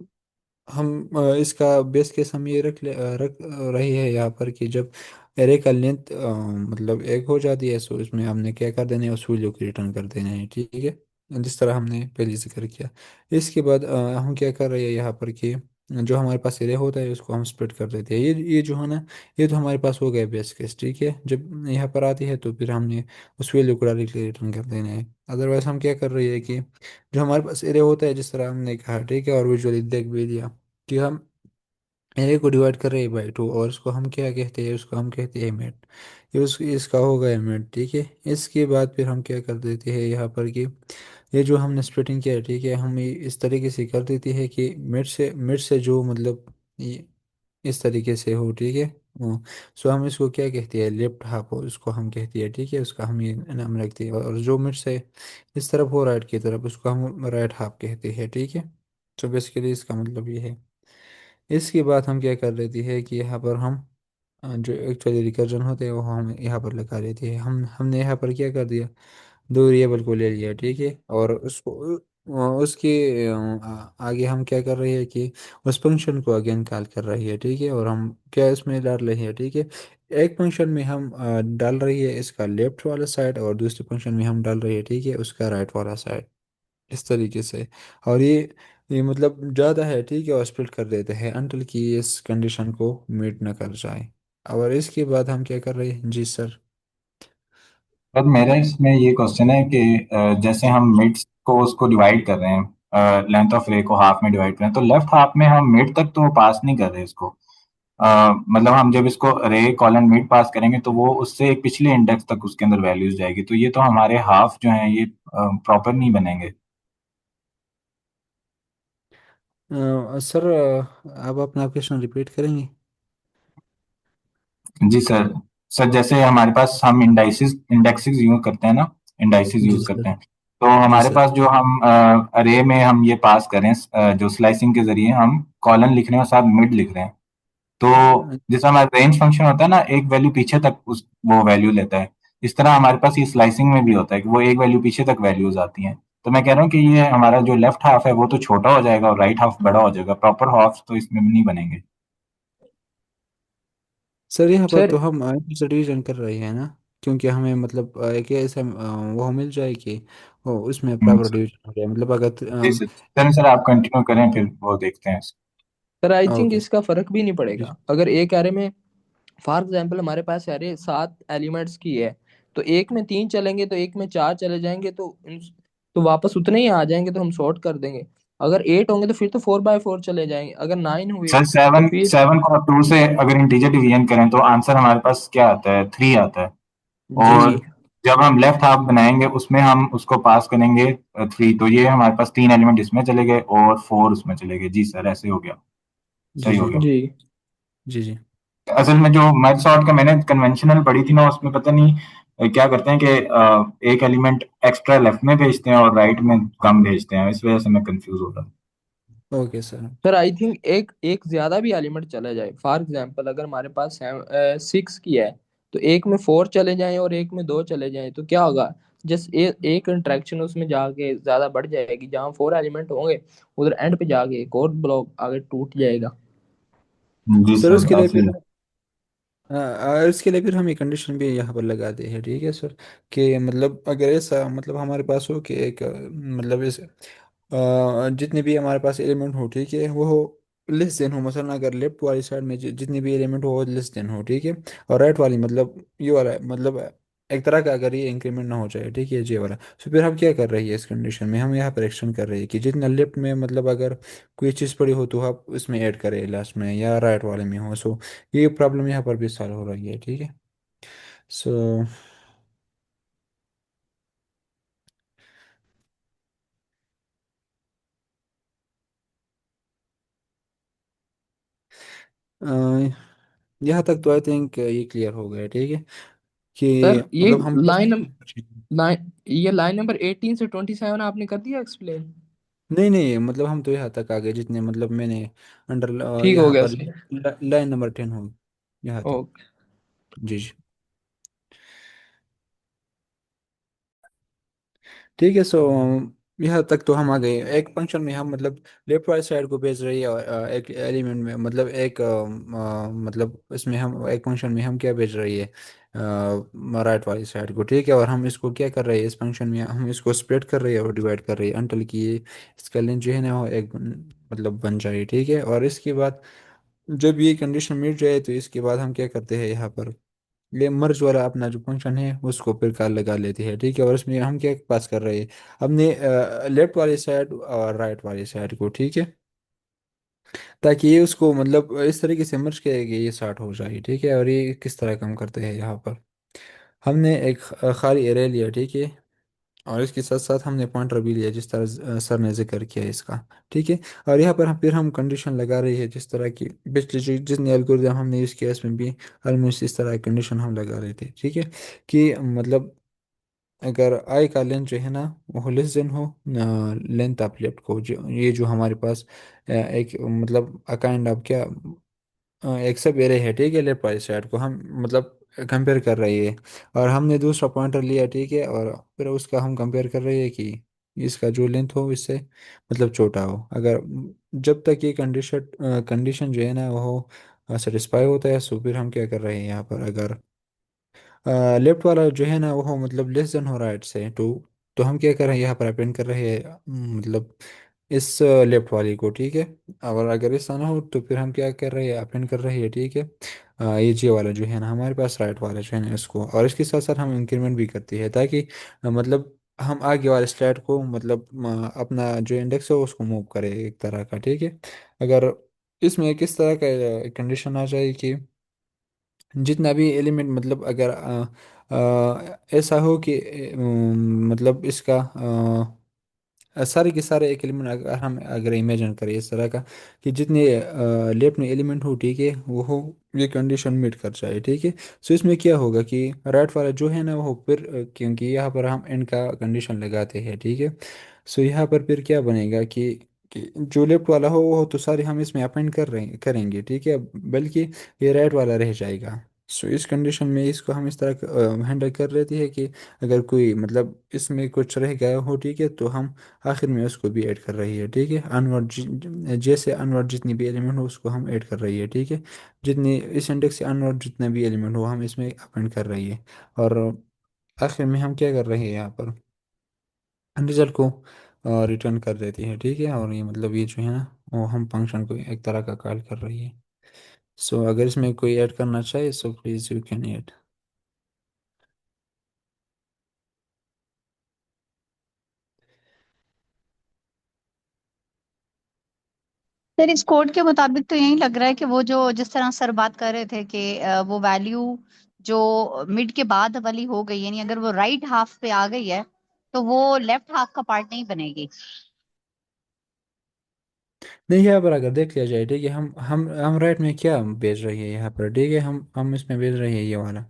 हम इसका बेस केस हम ये रख रही है यहाँ पर कि जब एरे का लेंथ मतलब एक हो जाती है, सो इसमें हमने क्या कर देना है, उस वैल्यू को रिटर्न कर देना है, ठीक है? जिस तरह हमने पहले जिक्र किया। इसके बाद हम क्या कर रहे हैं यहाँ पर कि जो हमारे पास एरे होता है उसको हम स्प्लिट कर देते हैं। ये जो है ना, ये तो हमारे पास हो गया बेस केस, ठीक है? जब यहाँ पर आती है तो फिर हमने उस वैल्यू को डायरेक्टली रिटर्न कर देना है। अदरवाइज हम क्या कर रही है कि जो हमारे पास एरे होता है, जिस तरह हमने कहा, ठीक है? और विजुअली देख भी दिया कि हम एरे को डिवाइड कर रहे हैं बाई टू, और उसको हम क्या कहते हैं, उसको हम कहते हैं मेट। ये इसका होगा एमेट, ठीक है? इसके बाद फिर हम क्या कर देते हैं यहाँ पर कि ये जो हमने स्प्लिटिंग किया है, ठीक है? हम ये इस तरीके से कर देती है कि मिड से जो मतलब इस तरीके से हो, ठीक है। सो हम इसको क्या कहते हैं, लेफ्ट हाफ हो उसको हम कहते हैं, ठीक है, उसका हम ये नाम रखते हैं। और जो मिड से इस तरफ हो राइट की तरफ, उसको हम राइट हाफ कहते हैं, ठीक है। तो बेसिकली इसका मतलब ये है। इसके बाद हम क्या कर लेते हैं कि यहाँ पर हम जो एक्चुअली रिकर्जन होते हैं वो हम यहाँ पर लगा लेते हैं। हमने यहाँ पर क्या कर दिया, दो वेरिएबल को ले लिया, ठीक है। और उसको उसके आगे हम क्या कर रहे हैं कि उस फंक्शन को अगेन कॉल कर रही है, ठीक है। और हम क्या इसमें डाल रहे हैं, ठीक है। एक फंक्शन में हम डाल रही है इसका लेफ्ट वाला साइड, और दूसरे फंक्शन में हम डाल रही है, ठीक है, उसका राइट वाला साइड, इस तरीके से। और ये मतलब ज़्यादा है, ठीक है, और स्प्लिट कर देते हैं अंटिल कि इस कंडीशन को मीट न कर जाए। और इसके बाद हम क्या कर रहे हैं, जी सर। पर मेरा इसमें ये क्वेश्चन है कि जैसे हम मिड्स को उसको डिवाइड कर रहे हैं, लेंथ ऑफ रे को हाफ में डिवाइड कर रहे हैं, तो लेफ्ट हाफ में हम मिड तक तो पास नहीं कर रहे इसको। मतलब हम जब इसको रे कॉलन मिड पास करेंगे तो वो उससे एक पिछले इंडेक्स तक उसके अंदर वैल्यूज जाएगी, तो ये तो हमारे हाफ जो है ये प्रॉपर नहीं बनेंगे। सर आप अपना क्वेश्चन रिपीट करेंगे? जी सर। सर जैसे हमारे पास हम इंडाइसिस इंडेक्सेस यूज करते हैं ना, इंडाइसिस जी यूज सर। करते हैं, तो जी हमारे सर। पास जो हम अरे में हम ये पास करें, जो स्लाइसिंग के जरिए हम कॉलन लिख रहे हैं और साथ मिड लिख रहे हैं, तो जैसे हमारा रेंज फंक्शन होता है ना, एक वैल्यू पीछे तक उस वो वैल्यू लेता है, इस तरह हमारे पास ये स्लाइसिंग में भी होता है कि वो एक वैल्यू पीछे तक वैल्यूज आती हैं। तो मैं कह रहा हूँ कि ये हमारा जो लेफ्ट हाफ है वो तो छोटा हो जाएगा और राइट हाफ बड़ा हो जाएगा, प्रॉपर हाफ तो इसमें नहीं बनेंगे। सर यहाँ पर सर तो हम डिवीजन कर रहे हैं ना, क्योंकि हमें मतलब एक ऐसा वो मिल जाए कि वो उसमें प्रॉपर सर डिवीजन हो जाए, मतलब अगर जी सर, चलिए सर आप कंटिन्यू करें फिर वो देखते हैं। Sir I think okay. इसका फर्क भी नहीं पड़ेगा अगर एक एरे में, फॉर एग्जाम्पल हमारे पास एरे 7 एलिमेंट्स की है, तो एक में 3 चलेंगे तो एक में 4 चले जाएंगे, तो वापस उतने ही आ जाएंगे, तो हम सॉर्ट कर देंगे। अगर 8 होंगे तो फिर तो 4 बाय 4 चले जाएंगे, अगर 9 हुए सर तो सेवन फिर। सेवन को 2 से अगर इंटीजर डिवीजन करें तो आंसर हमारे पास क्या आता है, 3 आता है। जी जी। और जब हम लेफ्ट हाफ बनाएंगे उसमें हम उसको पास करेंगे 3, तो ये हमारे पास 3 एलिमेंट इसमें चले गए और 4 उसमें चले गए। जी सर ऐसे हो गया, जी सही हो जी गया। जी जी जी। असल में जो मर्ज सॉर्ट का मैंने कन्वेंशनल पढ़ी थी ना, उसमें पता नहीं क्या करते हैं कि एक एलिमेंट एक्स्ट्रा लेफ्ट में भेजते हैं और राइट में कम भेजते हैं, इस वजह से मैं कंफ्यूज हो रहा हूँ। Okay sir. Sir I think एक एक ज्यादा भी एलिमेंट चला जाए, फॉर एग्जाम्पल अगर हमारे पास 6 की है, तो एक में 4 चले जाएं और एक में 2 चले जाएं, तो क्या होगा, जस्ट एक इंटरेक्शन उसमें जाके ज्यादा बढ़ जाएगी, जहाँ 4 एलिमेंट होंगे उधर एंड पे जाके एक और ब्लॉक आगे टूट जाएगा। जी सर सर उसके लिए ऐसे। फिर इसके लिए फिर हम ये कंडीशन भी यहाँ पर लगाते हैं, ठीक है सर। कि मतलब अगर ऐसा मतलब हमारे पास हो कि एक मतलब इस जितने भी हमारे पास एलिमेंट हो, ठीक है, वो लेस देन हो। मसलन अगर लेफ्ट वाली साइड में जितने भी एलिमेंट हो वो लेस देन हो, ठीक है। और राइट वाली मतलब ये वाला मतलब एक तरह का अगर ये इंक्रीमेंट ना हो जाए, ठीक है, जे वाला। तो फिर हम क्या कर रही है इस कंडीशन में, हम यहाँ पर एक्सटेंड कर रही है कि जितना लेफ्ट में मतलब अगर कोई चीज़ पड़ी हो तो आप उसमें ऐड करें लास्ट में, या राइट वाले में हो। सो ये प्रॉब्लम यहाँ पर भी सॉल्व हो रही है, ठीक है। सो यहाँ तक तो आई थिंक ये क्लियर हो गया, ठीक है। कि सर ये मतलब हम लाइन ये लाइन नंबर 18 से 27 आपने कर दिया एक्सप्लेन। नहीं नहीं, मतलब हम तो यहाँ तक आ गए जितने मतलब मैंने अंडर ठीक हो यहाँ गया पर सर। लाइन नंबर 10 हो यहाँ तक। ओके। जी जी। ठीक है। सो यहाँ तक तो हम आ गए। एक फंक्शन में हम मतलब लेफ्ट वाली साइड को भेज रही है, और एक एलिमेंट में मतलब एक मतलब इसमें हम एक फंक्शन में हम क्या भेज रही है, राइट वाली साइड को, ठीक है। और हम इसको क्या कर रहे हैं, इस फंक्शन में हम इसको स्प्लिट कर रहे हैं और डिवाइड कर रहे हैं अंटल कि ये इसका लेंथ जो है ना वो एक मतलब बन जाए, ठीक है। और इसके बाद जब ये कंडीशन मिल जाए तो इसके बाद हम क्या करते हैं, यहाँ पर ये मर्ज वाला अपना जो फंक्शन है उसको फिर कॉल लगा लेते हैं, ठीक है। और इसमें हम क्या पास कर रहे हैं, हमने लेफ्ट वाली साइड और राइट वाली साइड को, ठीक है, ताकि ये उसको मतलब इस तरीके से मर्ज करेंगे ये स्टार्ट हो जाए, ठीक है। और ये किस तरह काम करते हैं, यहाँ पर हमने एक खाली एरे लिया, ठीक है। और इसके साथ साथ हमने पॉइंटर भी लिया जिस तरह सर ने जिक्र किया इसका। ठीक है। और यहाँ पर हम फिर हम कंडीशन लगा रही है जिस तरह की पिछले जो जितने एल्गोरिदम हमने यूज़ किया इसमें भी ऑलमोस्ट इस तरह की कंडीशन हम लगा रहे थे। ठीक है। कि मतलब अगर आई का लेंथ जो है ना वो लेस देन हो लेंथ ऑफ लेफ्ट को, जो ये जो हमारे पास एक मतलब काइंड ऑफ क्या एक सब एरे है। ठीक है। लेफ्ट वाली साइड को हम मतलब कंपेयर कर रही है। और हमने दूसरा पॉइंटर लिया। ठीक है। और फिर उसका हम कंपेयर कर रहे हैं कि इसका जो लेंथ हो इससे मतलब छोटा हो। अगर जब तक ये कंडीशन कंडीशन जो है ना वो सेटिस्फाई होता है सो फिर हम क्या कर रहे हैं यहाँ पर, अगर लेफ्ट वाला जो है ना वो मतलब लेस देन हो राइट से तो हम क्या कर रहे हैं यहाँ पर अपेंड कर रहे हैं मतलब इस लेफ्ट वाली को। ठीक है। और अगर ऐसा ना हो तो फिर हम क्या कर रहे हैं अपेंड कर रहे हैं। ठीक है। ये जी वाला जो है ना हमारे पास राइट वाला जो है ना इसको, और इसके साथ साथ हम इंक्रीमेंट भी करते हैं ताकि मतलब हम आगे वाले स्लाइड को मतलब अपना जो इंडेक्स है उसको मूव करें एक तरह का। ठीक है। अगर इसमें किस तरह का कंडीशन आ जाए कि जितना भी एलिमेंट मतलब अगर ऐसा हो कि मतलब इसका सारे के सारे एक एलिमेंट अगर हम अगर इमेजिन करें इस तरह का कि जितने लेफ्ट में एलिमेंट हो। ठीक है। वो हो ये कंडीशन मीट कर जाए। ठीक है। सो इसमें क्या होगा कि राइट वाला जो है ना वो फिर क्योंकि यहाँ पर हम एंड का कंडीशन लगाते हैं। ठीक है। सो यहाँ पर फिर क्या बनेगा कि जो लेफ्ट वाला हो वो तो सारे हम इसमें अपेंड कर रहे करेंगे। ठीक है। बल्कि ये राइट वाला रह जाएगा। सो इस कंडीशन में इसको हम इस तरह हैंडल कर लेते हैं कि अगर कोई मतलब इसमें कुछ रह गया हो। ठीक है। तो हम आखिर में उसको भी ऐड कर रही है। ठीक है। अनवर्ड जैसे अनवर्ड जितनी भी एलिमेंट हो उसको हम ऐड कर रही है। ठीक है। जितनी इस इंडेक्स से अनवर्ड जितना भी एलिमेंट हो हम इसमें अपेंड कर रही है। और आखिर में हम क्या कर रहे हैं यहाँ पर रिजल्ट को रिटर्न कर देती है। ठीक है। और ये मतलब ये जो है ना वो हम फंक्शन को एक तरह का कॉल कर रही है। सो अगर इसमें कोई ऐड करना चाहे so please you can add. Sir इस कोड के मुताबिक तो यही लग रहा है कि वो जो जिस तरह सर बात कर रहे थे कि वो वैल्यू जो मिड के बाद वाली हो गई, यानी अगर वो राइट हाफ पे आ गई है तो वो लेफ्ट हाफ का पार्ट नहीं बनेगी। नहीं यहाँ पर अगर देख लिया जाए। ठीक है। हम राइट में क्या भेज रही है यहाँ पर। ठीक है। हम इसमें भेज रहे हैं ये वाला।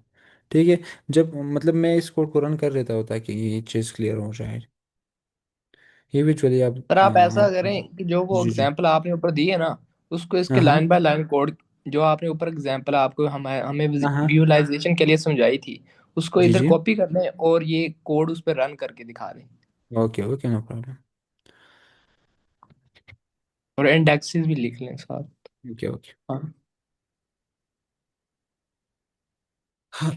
ठीक है। जब मतलब मैं इस कोड को रन कर देता हूँ ताकि ये चीज़ क्लियर हो जाए। ये विजुअली आप पर आप ऐसा करें कि जो वो जी जी। एग्जांपल आपने ऊपर दी है ना, उसको इसके हाँ हाँ लाइन बाय लाइन कोड, जो आपने ऊपर एग्जांपल आपको हमें हमें हाँ हाँ विजुअलाइजेशन के लिए समझाई थी, उसको जी इधर जी। कॉपी कर लें और ये कोड उस पर रन करके दिखा दें। Okay okay no problem. और इंडेक्सेस भी लिख लें साथ। Okay okay. हाँ। हाँ।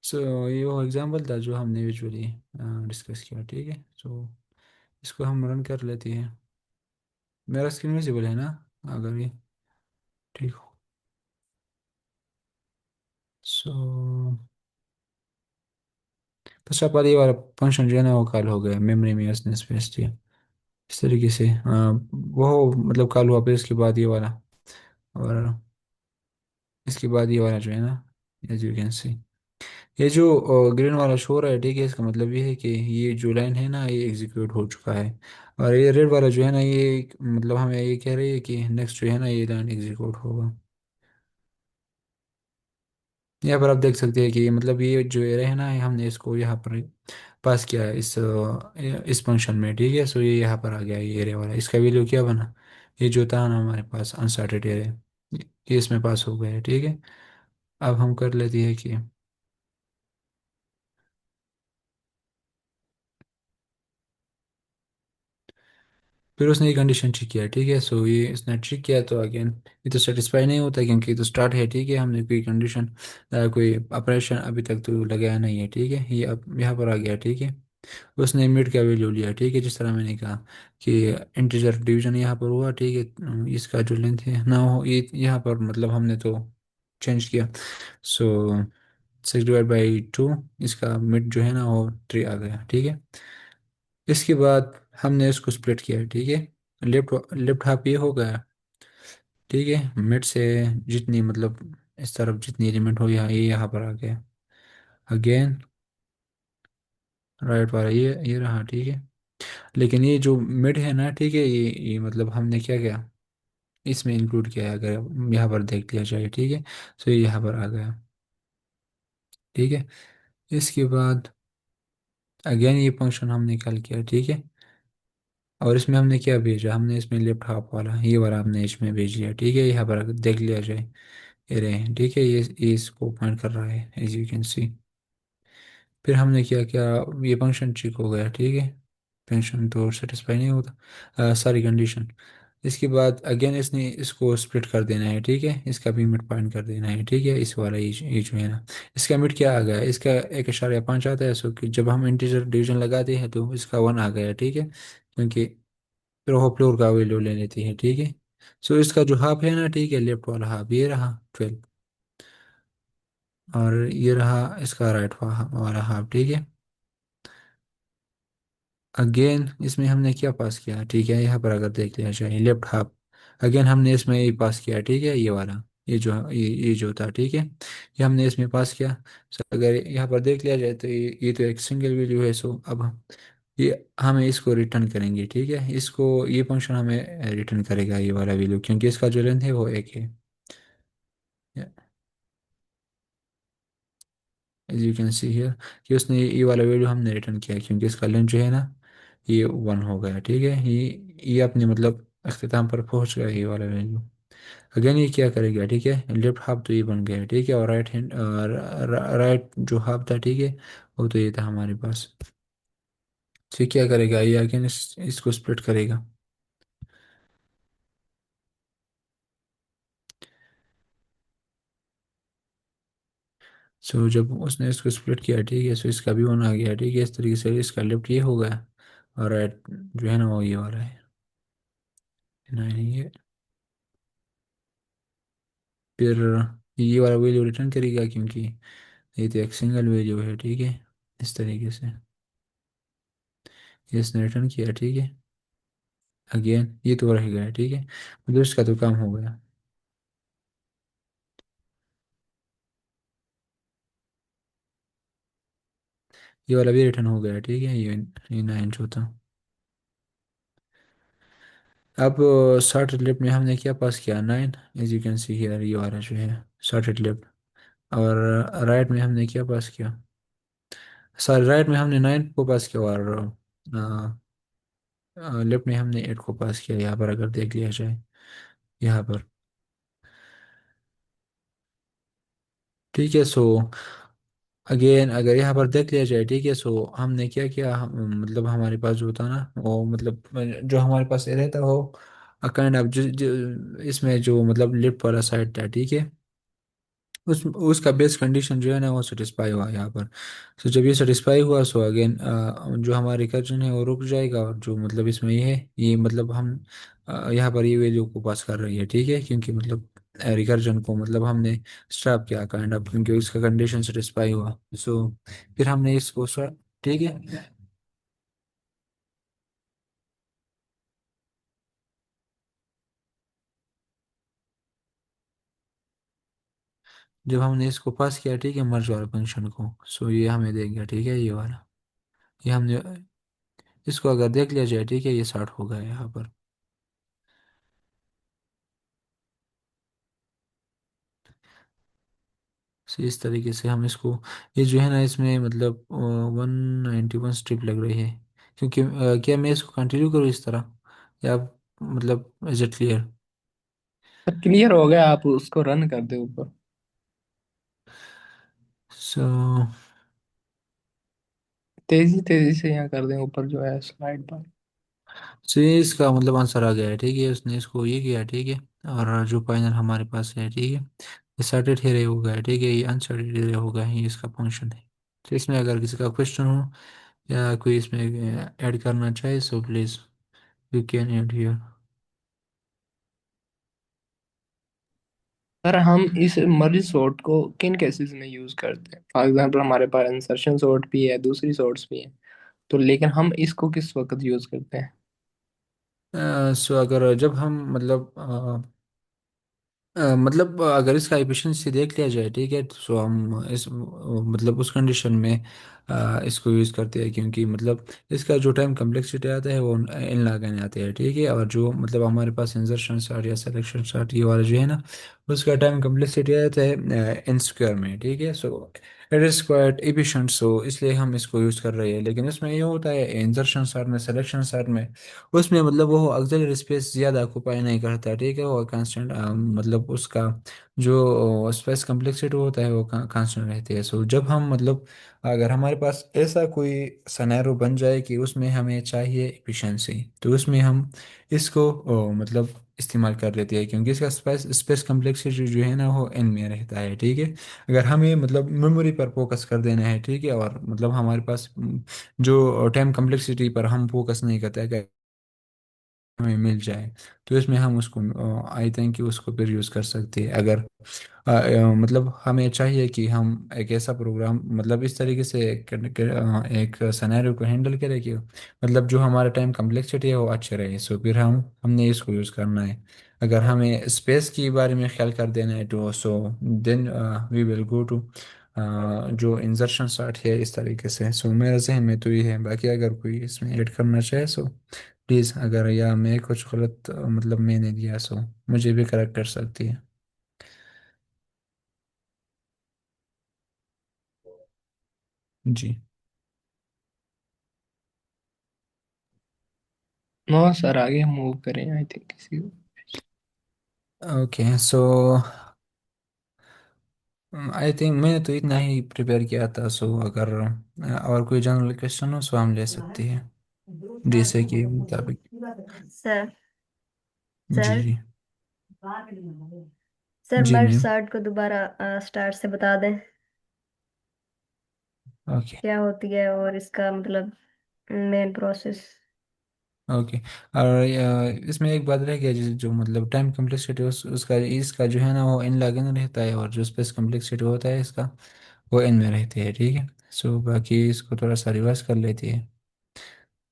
सो ये वो एग्जाम्पल था जो हमने विजुअली डिस्कस किया। ठीक है। सो इसको हम रन कर लेते हैं। मेरा स्क्रीन विजिबल है ना अगर ये ठीक हो। सो फर्स्ट ऑफ ऑल ये वाला फंक्शन जो है ना वो कॉल हो गया मेमोरी में उसने स्पेस दिया इस तरीके से वो मतलब कॉल हुआ। फिर इसके बाद ये वाला और इसके बाद ये वाला जो है ना एज यू कैन सी ये जो ग्रीन वाला शो रहा है। ठीक है। इसका मतलब ये है कि ये जो लाइन है ना ये एग्जीक्यूट हो चुका है। और ये रेड वाला जो है ना ये मतलब हमें ये कह रही है कि नेक्स्ट जो है ना ये लाइन एग्जीक्यूट होगा। यहाँ पर आप देख सकते हैं कि मतलब ये जो एरे है ना ये हमने इसको यहाँ पर पास किया है इस फंक्शन में। ठीक है। सो ये यहाँ पर आ गया ये एरे वाला, इसका वैल्यू क्या बना, ये जो था ना हमारे पास अनसॉर्टेड एरे ये इसमें पास हो गया है। ठीक है। अब हम कर लेते हैं कि फिर उसने ये कंडीशन चेक किया, ठीक है। सो ये इसने चेक किया तो अगेन ये तो सेटिस्फाई नहीं होता क्योंकि ये तो स्टार्ट है, ठीक है। हमने कोई कंडीशन कोई ऑपरेशन अभी तक तो लगाया नहीं है, ठीक है। ये अब यहाँ पर आ गया, ठीक है। उसने मिड का वैल्यू लिया, ठीक है, जिस तरह मैंने कहा कि इंटीजर डिवीजन यहाँ पर हुआ, ठीक है। इसका जो लेंथ है ना हो ये यहाँ पर मतलब हमने तो चेंज किया। सो 6/2 इसका मिड जो है ना वो 3 आ गया, ठीक है। इसके बाद हमने इसको स्प्लिट किया, ठीक है। लेफ्ट लेफ्ट हाफ ये हो गया, ठीक है। मिड से जितनी मतलब इस तरफ जितनी एलिमेंट हो यहाँ ये यहाँ पर आ गया। अगेन राइट वाला ये रहा, ठीक है। लेकिन ये जो मिड है ना, ठीक है, ये मतलब हमने क्या किया इसमें इंक्लूड किया है, अगर यहाँ पर देख लिया जाए, ठीक है। तो ये यहाँ पर आ गया, ठीक है। इसके बाद अगेन ये फंक्शन हमने कॉल किया, ठीक है। और इसमें हमने क्या भेजा, हमने इसमें लेफ्ट हाफ वाला ये वाला हमने इसमें भेज दिया, ठीक है। यहाँ पर अगर देख लिया जाए ये रहे, ठीक है। ये इसको पॉइंट कर रहा है एज यू कैन सी। फिर हमने क्या किया, ये फंक्शन चेक हो गया, ठीक है। फंक्शन तो सेटिस्फाई नहीं होता, सारी कंडीशन। इसके बाद अगेन इसने इसको स्प्लिट कर देना है, ठीक है। इसका भी मिड पॉइंट कर देना है, ठीक है। इस वाला ये जो है ना इसका मिड क्या आ गया, इसका 1.5 आता है। सो कि जब हम इंटीजर डिवीजन लगाते हैं तो इसका 1 आ गया, ठीक है, क्योंकि फ्लोर का वैल्यू ले लेती है, ठीक है। सो इसका जो हाफ है ना, ठीक है, लेफ्ट वाला हाफ ये रहा 12, और ये रहा इसका राइट वाला हाफ, ठीक है। अगेन इसमें हमने क्या पास किया, ठीक है। यहाँ पर अगर देख लिया जाए लेफ्ट हाफ, अगेन हमने इसमें ये पास किया, ठीक है। ये वाला ये जो था, ठीक है, ये हमने इसमें पास किया। सो अगर यहाँ पर देख लिया जाए तो ये तो एक सिंगल वैल्यू है। सो अब ये हमें इसको रिटर्न करेंगे, ठीक है। इसको ये फंक्शन हमें रिटर्न करेगा ये वाला वैल्यू, क्योंकि इसका जो लेंथ है वो एक है। As you can see here कि उसने ये वाला वैल्यू हमने रिटर्न किया क्योंकि इसका लेंथ जो है ना ये 1 हो गया, ठीक है। ये अपने मतलब अख्ताम पर पहुंच गया ये वाला वैल्यू। अगेन ये क्या करेगा, ठीक है, लेफ्ट हाफ तो ये बन गया, ठीक है। और राइट हैंड राइट जो हाफ था, ठीक है, वो तो ये था हमारे पास। तो ये क्या करेगा, ये अगेन इसको स्प्लिट करेगा। सो जब उसने इसको स्प्लिट किया, ठीक है, सो इसका भी 1 आ गया, ठीक है। इस तरीके से इसका लेफ्ट ये हो गया और राइट जो है ना वो ये वाला है 9 ये। फिर ये वाला वैल्यू रिटर्न करेगा क्योंकि ये तो एक सिंगल वैल्यू है, ठीक है। इस तरीके से ये इसने रिटर्न किया, ठीक है। अगेन ये तो रह गया, ठीक है, मतलब इसका तो काम हो गया। ये वाला भी रिटर्न हो गया, ठीक है। ये 9 जो था। अब शॉर्ट लेफ्ट में हमने क्या पास किया 9, as you can see here ये वाला जो है शॉर्ट लेफ्ट। और राइट में हमने क्या पास किया, सॉरी राइट में हमने 9 को पास किया और लेफ्ट में हमने 8 को पास किया। यहाँ पर अगर देख लिया जाए यहाँ पर, ठीक है। सो अगेन अगर यहाँ पर देख लिया जाए, ठीक है, सो हमने क्या किया मतलब हमारे पास जो था ना वो मतलब जो हमारे पास ये रहता वो काइंड ऑफ जो इसमें जो मतलब लेफ्ट वाला साइड था, ठीक है, उस उसका बेस कंडीशन जो है ना वो सेटिस्फाई हुआ यहाँ पर। सो जब ये सेटिस्फाई हुआ सो अगेन जो हमारा रिकर्जन है वो रुक जाएगा, और जो मतलब इसमें ये है ये मतलब हम यहाँ पर ये वैल्यू को पास कर रही है, ठीक है, क्योंकि मतलब रिकर्जन को मतलब हमने स्टॉप किया काइंड ऑफ क्योंकि उसका कंडीशन सेटिस्फाई हुआ। सो फिर हमने इसको ठीक है, जब हमने इसको पास किया, ठीक है, मर्ज वाला फंक्शन को, सो ये हमें दे गया, ठीक है, ये वाला। ये हमने इसको अगर देख लिया जाए, ठीक है, ये 60 हो गया यहाँ पर। So, इस तरीके से हम इसको ये जो है ना इसमें मतलब 191 स्ट्रिप लग रही है, क्योंकि क्या मैं इसको कंटिन्यू करूँ इस तरह या मतलब इज इट क्लियर। क्लियर हो गया, आप उसको रन कर दे ऊपर। सो तेजी तेजी से यहाँ कर दें ऊपर जो है स्लाइड पर। सो ये इसका मतलब आंसर आ गया है, ठीक है। उसने इसको ये किया, ठीक है। और जो फाइनल हमारे पास है, ठीक है, ये सर्टेड हेरे होगा है, ठीक है, ये अनसर्टेड हेरे होगा है, ये इसका फंक्शन है। तो इसमें अगर किसी का क्वेश्चन हो या कोई इसमें ऐड करना चाहे, so please you can add here. Sir हम इस मर्ज सॉर्ट को किन केसेस में यूज करते हैं? फॉर एग्जांपल हमारे पास इंसर्शन सॉर्ट भी है, दूसरी सॉर्ट्स भी हैं, तो लेकिन हम इसको किस वक्त यूज करते हैं? सो अगर जब हम मतलब मतलब अगर इसका एफिशिएंसी देख लिया जाए, ठीक है, तो हम इस मतलब उस कंडीशन में इसको यूज़ करते हैं, क्योंकि मतलब इसका जो टाइम कम्प्लेक्सिटी आता है वो इन लगाने आते हैं, ठीक है। और जो मतलब हमारे पास इंसर्शन शार्ट या सिलेक्शन शार्ट ये वाला जो है ना, उसका टाइम कम्प्लेक्सिटी आता है इन स्क्वायर में, ठीक है। So it is quite efficient, so इसलिए हम इसको यूज़ कर रहे हैं। लेकिन इसमें ये होता है इंसर्शन शार्ट में, सिलेक्शन शार्ट में, उसमें मतलब वो ऑक्सिलरी स्पेस ज़्यादा ऑक्यूपाई नहीं करता, ठीक है। वो कांस्टेंट मतलब उसका जो स्पेस कम्प्लेक्सिटी होता है वो कांस्टेंट रहती है। सो जब हम मतलब अगर हमारे पास ऐसा कोई सनेरो बन जाए कि उसमें हमें चाहिए एफिशिएंसी, तो उसमें हम इसको मतलब इस्तेमाल कर लेते हैं, क्योंकि इसका स्पेस स्पेस कम्प्लेक्सिटी जो है ना वो एन में रहता है, ठीक है। अगर हमें मतलब मेमोरी पर फोकस कर देना है, ठीक है, और मतलब हमारे पास जो टाइम कम्प्लेक्सिटी पर हम फोकस नहीं करते, हमें मिल जाए, तो इसमें हम उसको आई थिंक कि उसको फिर यूज़ कर सकते हैं। अगर मतलब हमें चाहिए कि हम एक ऐसा प्रोग्राम मतलब इस तरीके से एक सिनेरियो को हैंडल करें कि मतलब जो हमारा टाइम कम्प्लेक्सिटी है वो अच्छे रहे, सो फिर हमने इसको यूज़ करना है। अगर हमें स्पेस के बारे में ख्याल कर देना है, तो so then we will go to जो इंसर्शन स्टार्ट है इस तरीके से। सो मेरे जहन में तो ये है, बाकी अगर कोई इसमें ऐड करना चाहे सो प्लीज़, अगर या मैं कुछ गलत मतलब मैंने दिया सो मुझे भी करेक्ट कर सकती है। जी। नो सर, आगे मूव करें आई थिंक किसी को। ओके, सो आई थिंक मैंने तो इतना ही प्रिपेयर किया था। सो अगर और कोई जनरल क्वेश्चन हो सो हम ले सकते हैं जैसे कि मुताबिक। सर जी सर जी। सर जी मर्ज मैम। सर्ट को दोबारा स्टार्ट से बता दें, ओके। क्या होती है और इसका मतलब मेन प्रोसेस। ओके। और इसमें एक बात रह गया, जो मतलब टाइम कम्प्लेक्सिटी उसका इसका जो है ना वो इन लागन रहता है, और जो स्पेस कम्प्लेक्सिटी होता है इसका वो इन में रहती है, ठीक है। सो बाकी इसको थोड़ा सा रिवर्स कर लेती है,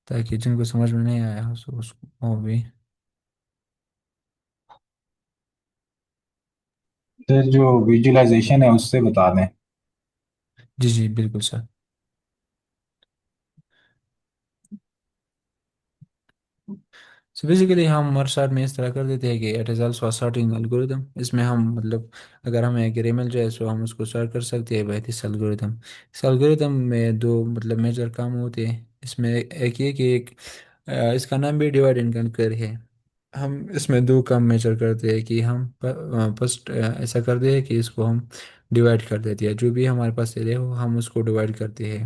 ताकि जिनको समझ में नहीं आया हो सो उसको वो भी। फिर जो विजुअलाइजेशन है उससे बता दें। जी जी बिल्कुल सर। सो बेसिकली हम हमारे साथ में इस तरह कर देते हैं कि it is also shirting algorithm. इसमें हम मतलब अगर हमें एक अरे मिल जाए तो हम उसको सॉर्ट कर सकते हैं बाय दिस एल्गोरिदम। इस एल्गोरिदम में दो मतलब मेजर काम होते हैं। इसमें एक ये कि एक इसका नाम भी डिवाइड एंड कन्कर है। हम इसमें दो काम मेजर करते हैं कि हम फर्स्ट ऐसा करते हैं कि इसको हम डिवाइड कर देते हैं, जो भी हमारे पास एरे हो हम उसको डिवाइड करते हैं।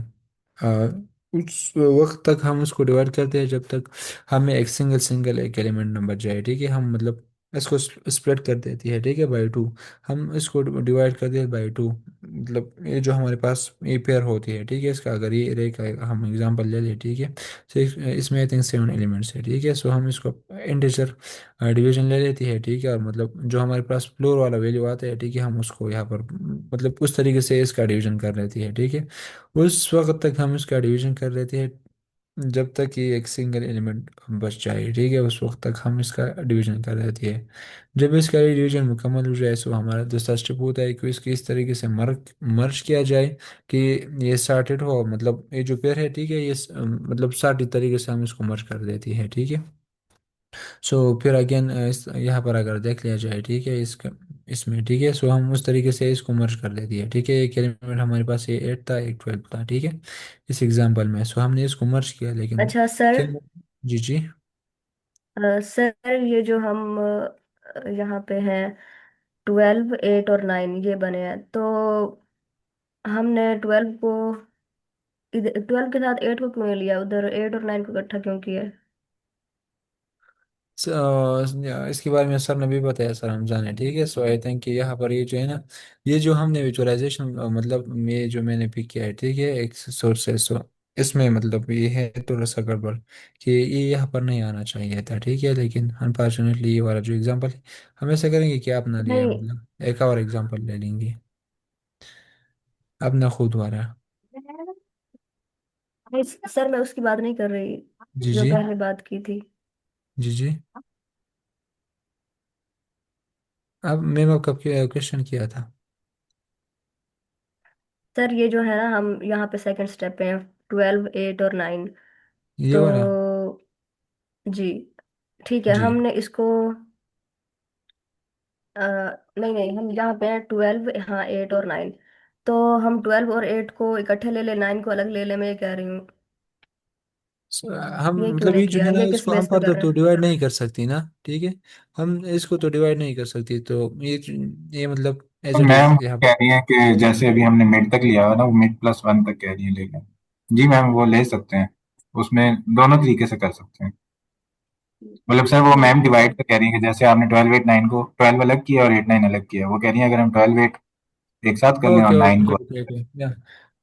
उस वक्त तक हम उसको डिवाइड करते हैं जब तक हमें एक सिंगल सिंगल एक एलिमेंट नंबर जाए, ठीक है। हम मतलब इसको स्प्लिट कर देती है, ठीक है, बाई टू। हम इसको डिवाइड कर दें बाई टू, मतलब ये जो हमारे पास ये पेयर होती है, ठीक है, इसका अगर ये एरे का हम एग्जांपल ले लें, ठीक है। तो इसमें आई थिंक 7 एलिमेंट्स है, ठीक है। सो हम इसको इंटीजर डिवीजन ले लेती है, ठीक है। और मतलब जो हमारे पास फ्लोर वाला वैल्यू आता है, ठीक है, हम उसको यहाँ पर मतलब उस तरीके से इसका डिवीजन कर लेती है, ठीक है। उस वक्त तक हम इसका डिवीजन कर लेते हैं जब तक ये एक सिंगल एलिमेंट बच जाए, ठीक है, उस वक्त तक हम इसका डिवीजन कर देते हैं। जब इसका ये डिवीजन मुकम्मल हो जाए तो हमारा दूसरा स्टेप होता है कि इसकी इस तरीके से मर्ज किया जाए कि ये सॉर्टेड हो, मतलब ये जो पेयर है, ठीक है, ये मतलब सॉर्टेड तरीके से हम इसको मर्ज कर देती है, ठीक है। सो फिर अगेन इस यहाँ पर अगर देख लिया जाए, ठीक है, इसका इसमें, ठीक है, सो हम उस तरीके से इसको मर्ज कर लेती है, ठीक है। एक एलिमेंट हमारे पास ये 8 था, एक 12 था, ठीक है, इस एग्जांपल में। सो हमने इसको मर्ज किया, लेकिन अच्छा सर, क्या। जी जी। सर ये जो हम यहाँ पे हैं 12, 8 और 9 ये बने हैं, तो हमने 12 को इधर 12 के साथ 8 को क्यों नहीं लिया, उधर 8 और 9 को इकट्ठा क्यों किया? इसके बारे में सर ने भी बताया, सर हम जाने, ठीक है। सो आई थिंक कि यहाँ पर ये जो है ना, ये जो हमने विजुअलाइजेशन मतलब ये जो मैंने पिक किया है, ठीक है, एक सोर्स है। सो इसमें मतलब ये है थोड़ा सा गड़बड़ कि ये यहाँ पर नहीं आना चाहिए था, ठीक है। लेकिन अनफॉर्चुनेटली ये वाला जो एग्जांपल है, हम ऐसा करेंगे कि आपने लिया, नहीं मतलब एक और एग्जांपल ले लेंगे अपना खुद वाला। नहीं सर, मैं उसकी बात नहीं कर रही जी जो जी। पहले बात की थी। जी जी। अब मैम आपका क्वेश्चन किया था सर ये जो है ना, हम यहाँ पे सेकंड स्टेप पे हैं, 12, 8 और 9। ये तो वाला। जी ठीक है, जी। हमने इसको नहीं नहीं, हम यहाँ पे हैं 12, हाँ 8 और 9। तो हम 12 और 8 को इकट्ठे ले ले, 9 को अलग ले ले, मैं ये कह रही हूँ। हम ये क्यों मतलब नहीं ये जो किया, है ना, ये किस इसको हम बेस पे कर फर्दर रहे तो हैं? डिवाइड नहीं कर सकती ना, ठीक है। हम इसको तो डिवाइड नहीं कर सकती, तो ये मतलब एज तो इट मैम इज वो यहाँ कह पर। रही है कि जैसे अभी हमने मिड तक लिया हुआ ना, वो मिड प्लस वन तक कह रही है लेकिन। जी मैम वो ले सकते हैं, उसमें दोनों तरीके से कर सकते हैं। मतलब सर वो मैम ठीक है। डिवाइड का कह रही है कि जैसे आपने 12 8 9 को 12 अलग किया और 8 9 अलग किया, वो कह रही है अगर हम 12 8 एक साथ कर लें और ओके 9 ओके को। ओके ओके, या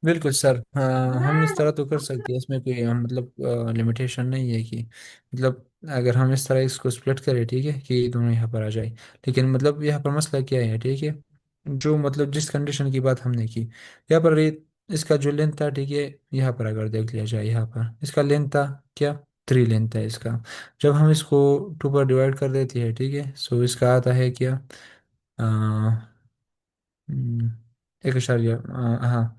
बिल्कुल सर, हाँ हम इस तरह तो कर सकते हैं, इसमें कोई मतलब लिमिटेशन नहीं है कि मतलब अगर हम इस तरह इसको स्प्लिट करें, ठीक है, कि ये दोनों यहाँ पर आ जाए। लेकिन मतलब यहाँ पर मसला क्या है, ठीक है, जो मतलब जिस कंडीशन की बात हमने की, यहाँ पर इसका जो लेंथ था, ठीक है, यहाँ पर अगर देख लिया जाए, यहाँ पर इसका लेंथ था क्या, 3 लेंथ है इसका। जब हम इसको 2 पर डिवाइड कर देते हैं, ठीक है, सो इसका आता है क्या, एक इशारिया, हाँ,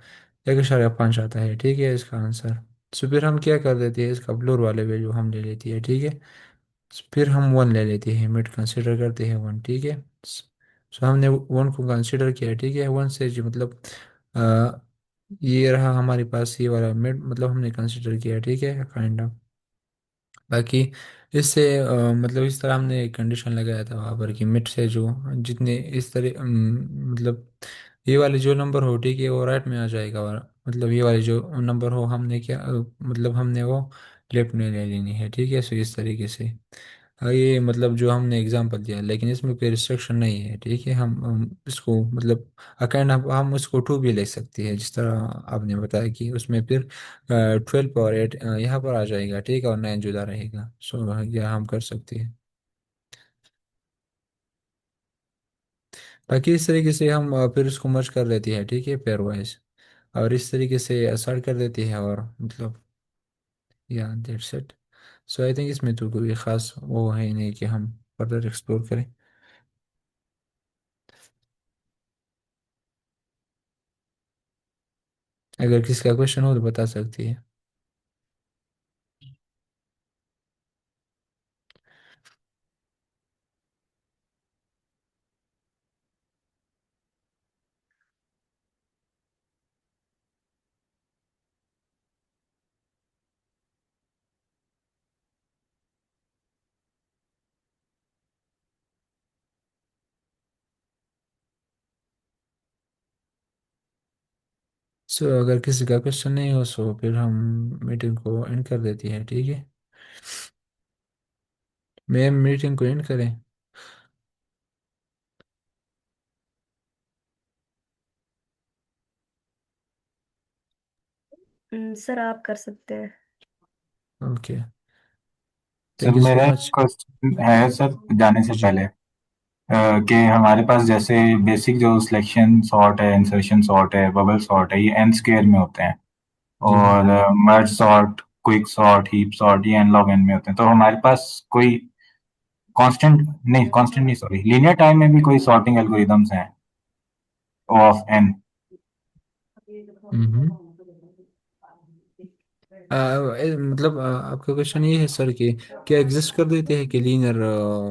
1.5 आता है, ठीक है, इसका आंसर। सो फिर हम क्या कर देते हैं, इसका ब्लूर वाले वैल्यू हम ले लेती है, ठीक है। फिर हम 1 ले लेते हैं, मिड कंसिडर करते हैं 1, ठीक है। सो हमने 1 को कंसिडर किया, ठीक है, 1 से जो मतलब आ, ये रहा हमारे पास ये वाला मिड, मतलब हमने कंसिडर किया, ठीक है, काइंड ऑफ। बाकी इससे मतलब इस तरह हमने एक कंडीशन लगाया था वहाँ पर कि मिड से जो जितने इस तरह मतलब ये वाले जो नंबर हो, ठीक है, वो राइट में आ जाएगा, और मतलब ये वाले जो नंबर हो हमने क्या मतलब हमने वो लेफ्ट में ले लेनी है, ठीक है। सो इस तरीके से ये मतलब जो हमने एग्जांपल दिया, लेकिन इसमें कोई रिस्ट्रिक्शन नहीं है, ठीक है। हम इसको मतलब अकाइंड हम उसको 2 भी ले सकते हैं, जिस तरह आपने बताया कि उसमें फिर 12 पावर 8 यहाँ पर आ जाएगा, ठीक है, और 9 जुदा रहेगा। सो यह हम कर सकते हैं। बाकी इस तरीके से हम फिर उसको मर्ज कर लेते हैं, ठीक है, पेयर वाइज, और इस तरीके से असर्ट कर देते हैं, और मतलब या that's it. So I think इसमें तो कोई ख़ास वो है ही नहीं कि हम फर्दर एक्सप्लोर करें। अगर किसी का क्वेश्चन हो तो बता सकती है। सो अगर किसी का क्वेश्चन नहीं हो, सो फिर हम मीटिंग को एंड कर देती है, ठीक है। मैम मीटिंग को एंड करें। सर आप कर सकते हैं। Okay, sir thank you so मेरा मच। क्वेश्चन है सर जाने से जी पहले, कि हमारे पास जैसे बेसिक जो सिलेक्शन सॉर्ट है, इंसर्शन सॉर्ट है, बबल सॉर्ट है, ये एन स्क्वायर में होते हैं। जी। और merge sort, quick sort, heap sort, ये एन लॉग एन में होते हैं। तो हमारे पास कोई कांस्टेंट नहीं, सॉरी, लीनियर टाइम में भी कोई सॉर्टिंग एल्गोरिदम्स हैं ऑफ एन? हम्म। मतलब आपका क्वेश्चन ये है सर कि क्या एग्जिस्ट कर देते हैं कि लीनियर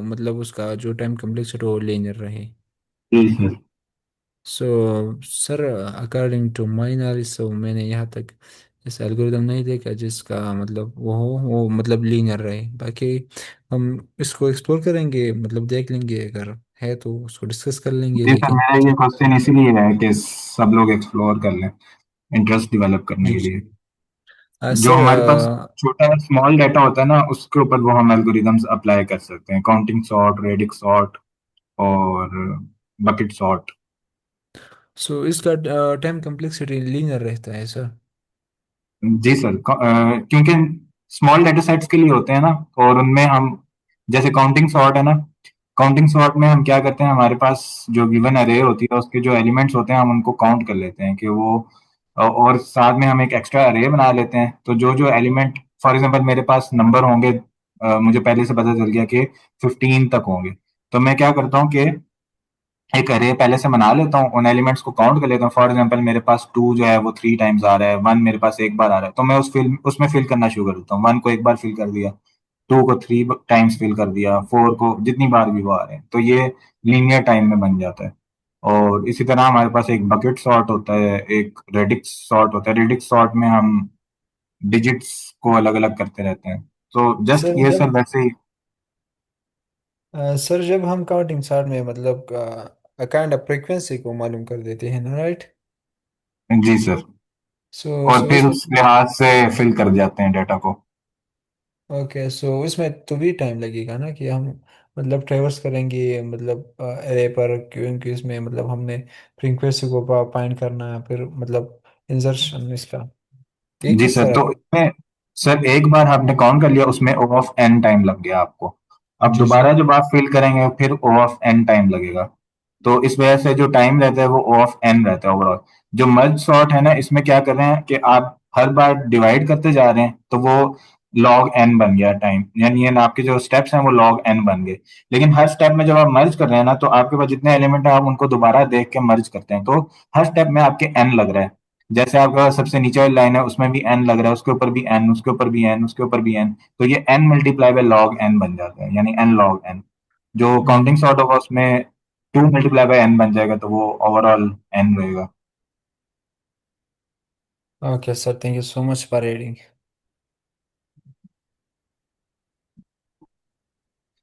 मतलब उसका जो टाइम कम्प्लेक्सिटी वो लीनियर रहे। जी sir. So sir according to my knowledge, so मैंने यहाँ तक ऐसा एल्गोरिदम नहीं देखा जिसका मतलब वो मतलब लीनियर रहे। बाकी हम इसको एक्सप्लोर करेंगे, मतलब देख लेंगे, अगर है तो उसको डिस्कस कर लेंगे, जी सर, लेकिन मेरा ये क्वेश्चन इसीलिए है कि सब लोग एक्सप्लोर कर लें, इंटरेस्ट डेवलप करने जी के जी। लिए। जो सर हमारे पास छोटा स्मॉल डाटा होता है ना, उसके ऊपर वो हम एल्गोरिदम्स अप्लाई कर सकते हैं, काउंटिंग सॉर्ट, रेडिक्स सॉर्ट और बकेट सॉर्ट। सो इसका टाइम कम्प्लेक्सिटी लीनियर रहता है सर? जी सर, क्योंकि स्मॉल डेटा सेट्स के लिए होते हैं ना, और उनमें हम जैसे काउंटिंग सॉर्ट है ना, काउंटिंग सॉर्ट में हम क्या करते हैं, हमारे पास जो गिवन अरे होती है उसके जो एलिमेंट्स होते हैं हम उनको काउंट कर लेते हैं कि वो और साथ में हम एक एक्स्ट्रा अरे बना लेते हैं। तो जो जो एलिमेंट, फॉर एग्जांपल मेरे पास नंबर होंगे, मुझे पहले से पता चल गया कि 15 तक होंगे, तो मैं क्या करता हूँ कि एक अरे पहले से बना लेता हूँ, उन एलिमेंट्स को काउंट कर लेता हूँ। फॉर एग्जांपल मेरे पास 2 जो है वो 3 टाइम्स आ रहा है, 1 मेरे पास एक बार आ रहा है, तो मैं उसमें फिल करना शुरू कर देता हूँ। 1 को एक बार फिल कर दिया, 2 को 3 टाइम्स फिल कर दिया, 4 को जितनी बार भी वो आ रहे हैं, तो ये लीनियर टाइम में बन जाता है। और इसी तरह हमारे पास एक बकेट सॉर्ट होता है, एक रेडिक्स सॉर्ट होता है। रेडिक्स सॉर्ट में हम डिजिट्स को अलग अलग करते रहते हैं। तो जस्ट सर ये जब सब वैसे ही। सर जब हम काउंटिंग चार्ट में मतलब काइंड ऑफ फ्रीक्वेंसी को मालूम कर देते हैं ना, राइट? जी सर, सो और सो फिर इसमें उस लिहाज से फिल कर जाते हैं डाटा को। ओके, सो इसमें तो भी टाइम लगेगा ना कि हम मतलब ट्रेवर्स करेंगे मतलब एरे पर, क्योंकि इसमें मतलब हमने फ्रीक्वेंसी को फाइंड करना है, फिर मतलब इंसर्शन इसका ये जी किस सर, तरह तो का? इसमें सर एक बार आपने काउंट कर लिया, उसमें ओ ऑफ एन टाइम लग गया आपको। अब जी जी। दोबारा जब आप फिल करेंगे फिर ओ ऑफ एन टाइम लगेगा। तो इस वजह से जो टाइम रहता है वो ओ ऑफ एन रहता है ओवरऑल। जो मर्ज सॉर्ट है ना, इसमें क्या कर रहे हैं कि आप हर बार डिवाइड करते जा रहे हैं, तो वो लॉग एन बन गया टाइम, यानी ये ना आपके जो स्टेप्स हैं वो लॉग एन बन गए। लेकिन हर स्टेप में जब आप मर्ज कर रहे हैं ना, तो आपके पास जितने एलिमेंट है आप उनको दोबारा देख के मर्ज करते हैं, तो हर स्टेप में आपके एन लग रहा है। जैसे आपका सबसे नीचे वाली लाइन है उसमें भी एन लग रहा है, उसके ऊपर भी एन, उसके ऊपर भी एन, उसके ऊपर भी एन, तो ये n multiply by log n बन जाता है, यानी एन लॉग एन। जो काउंटिंग सॉर्ट होगा उसमें 2 मल्टीप्लाई बाय एन बन जाएगा, तो वो ओवरऑल एन रहेगा। Okay sir, thank you so much for reading.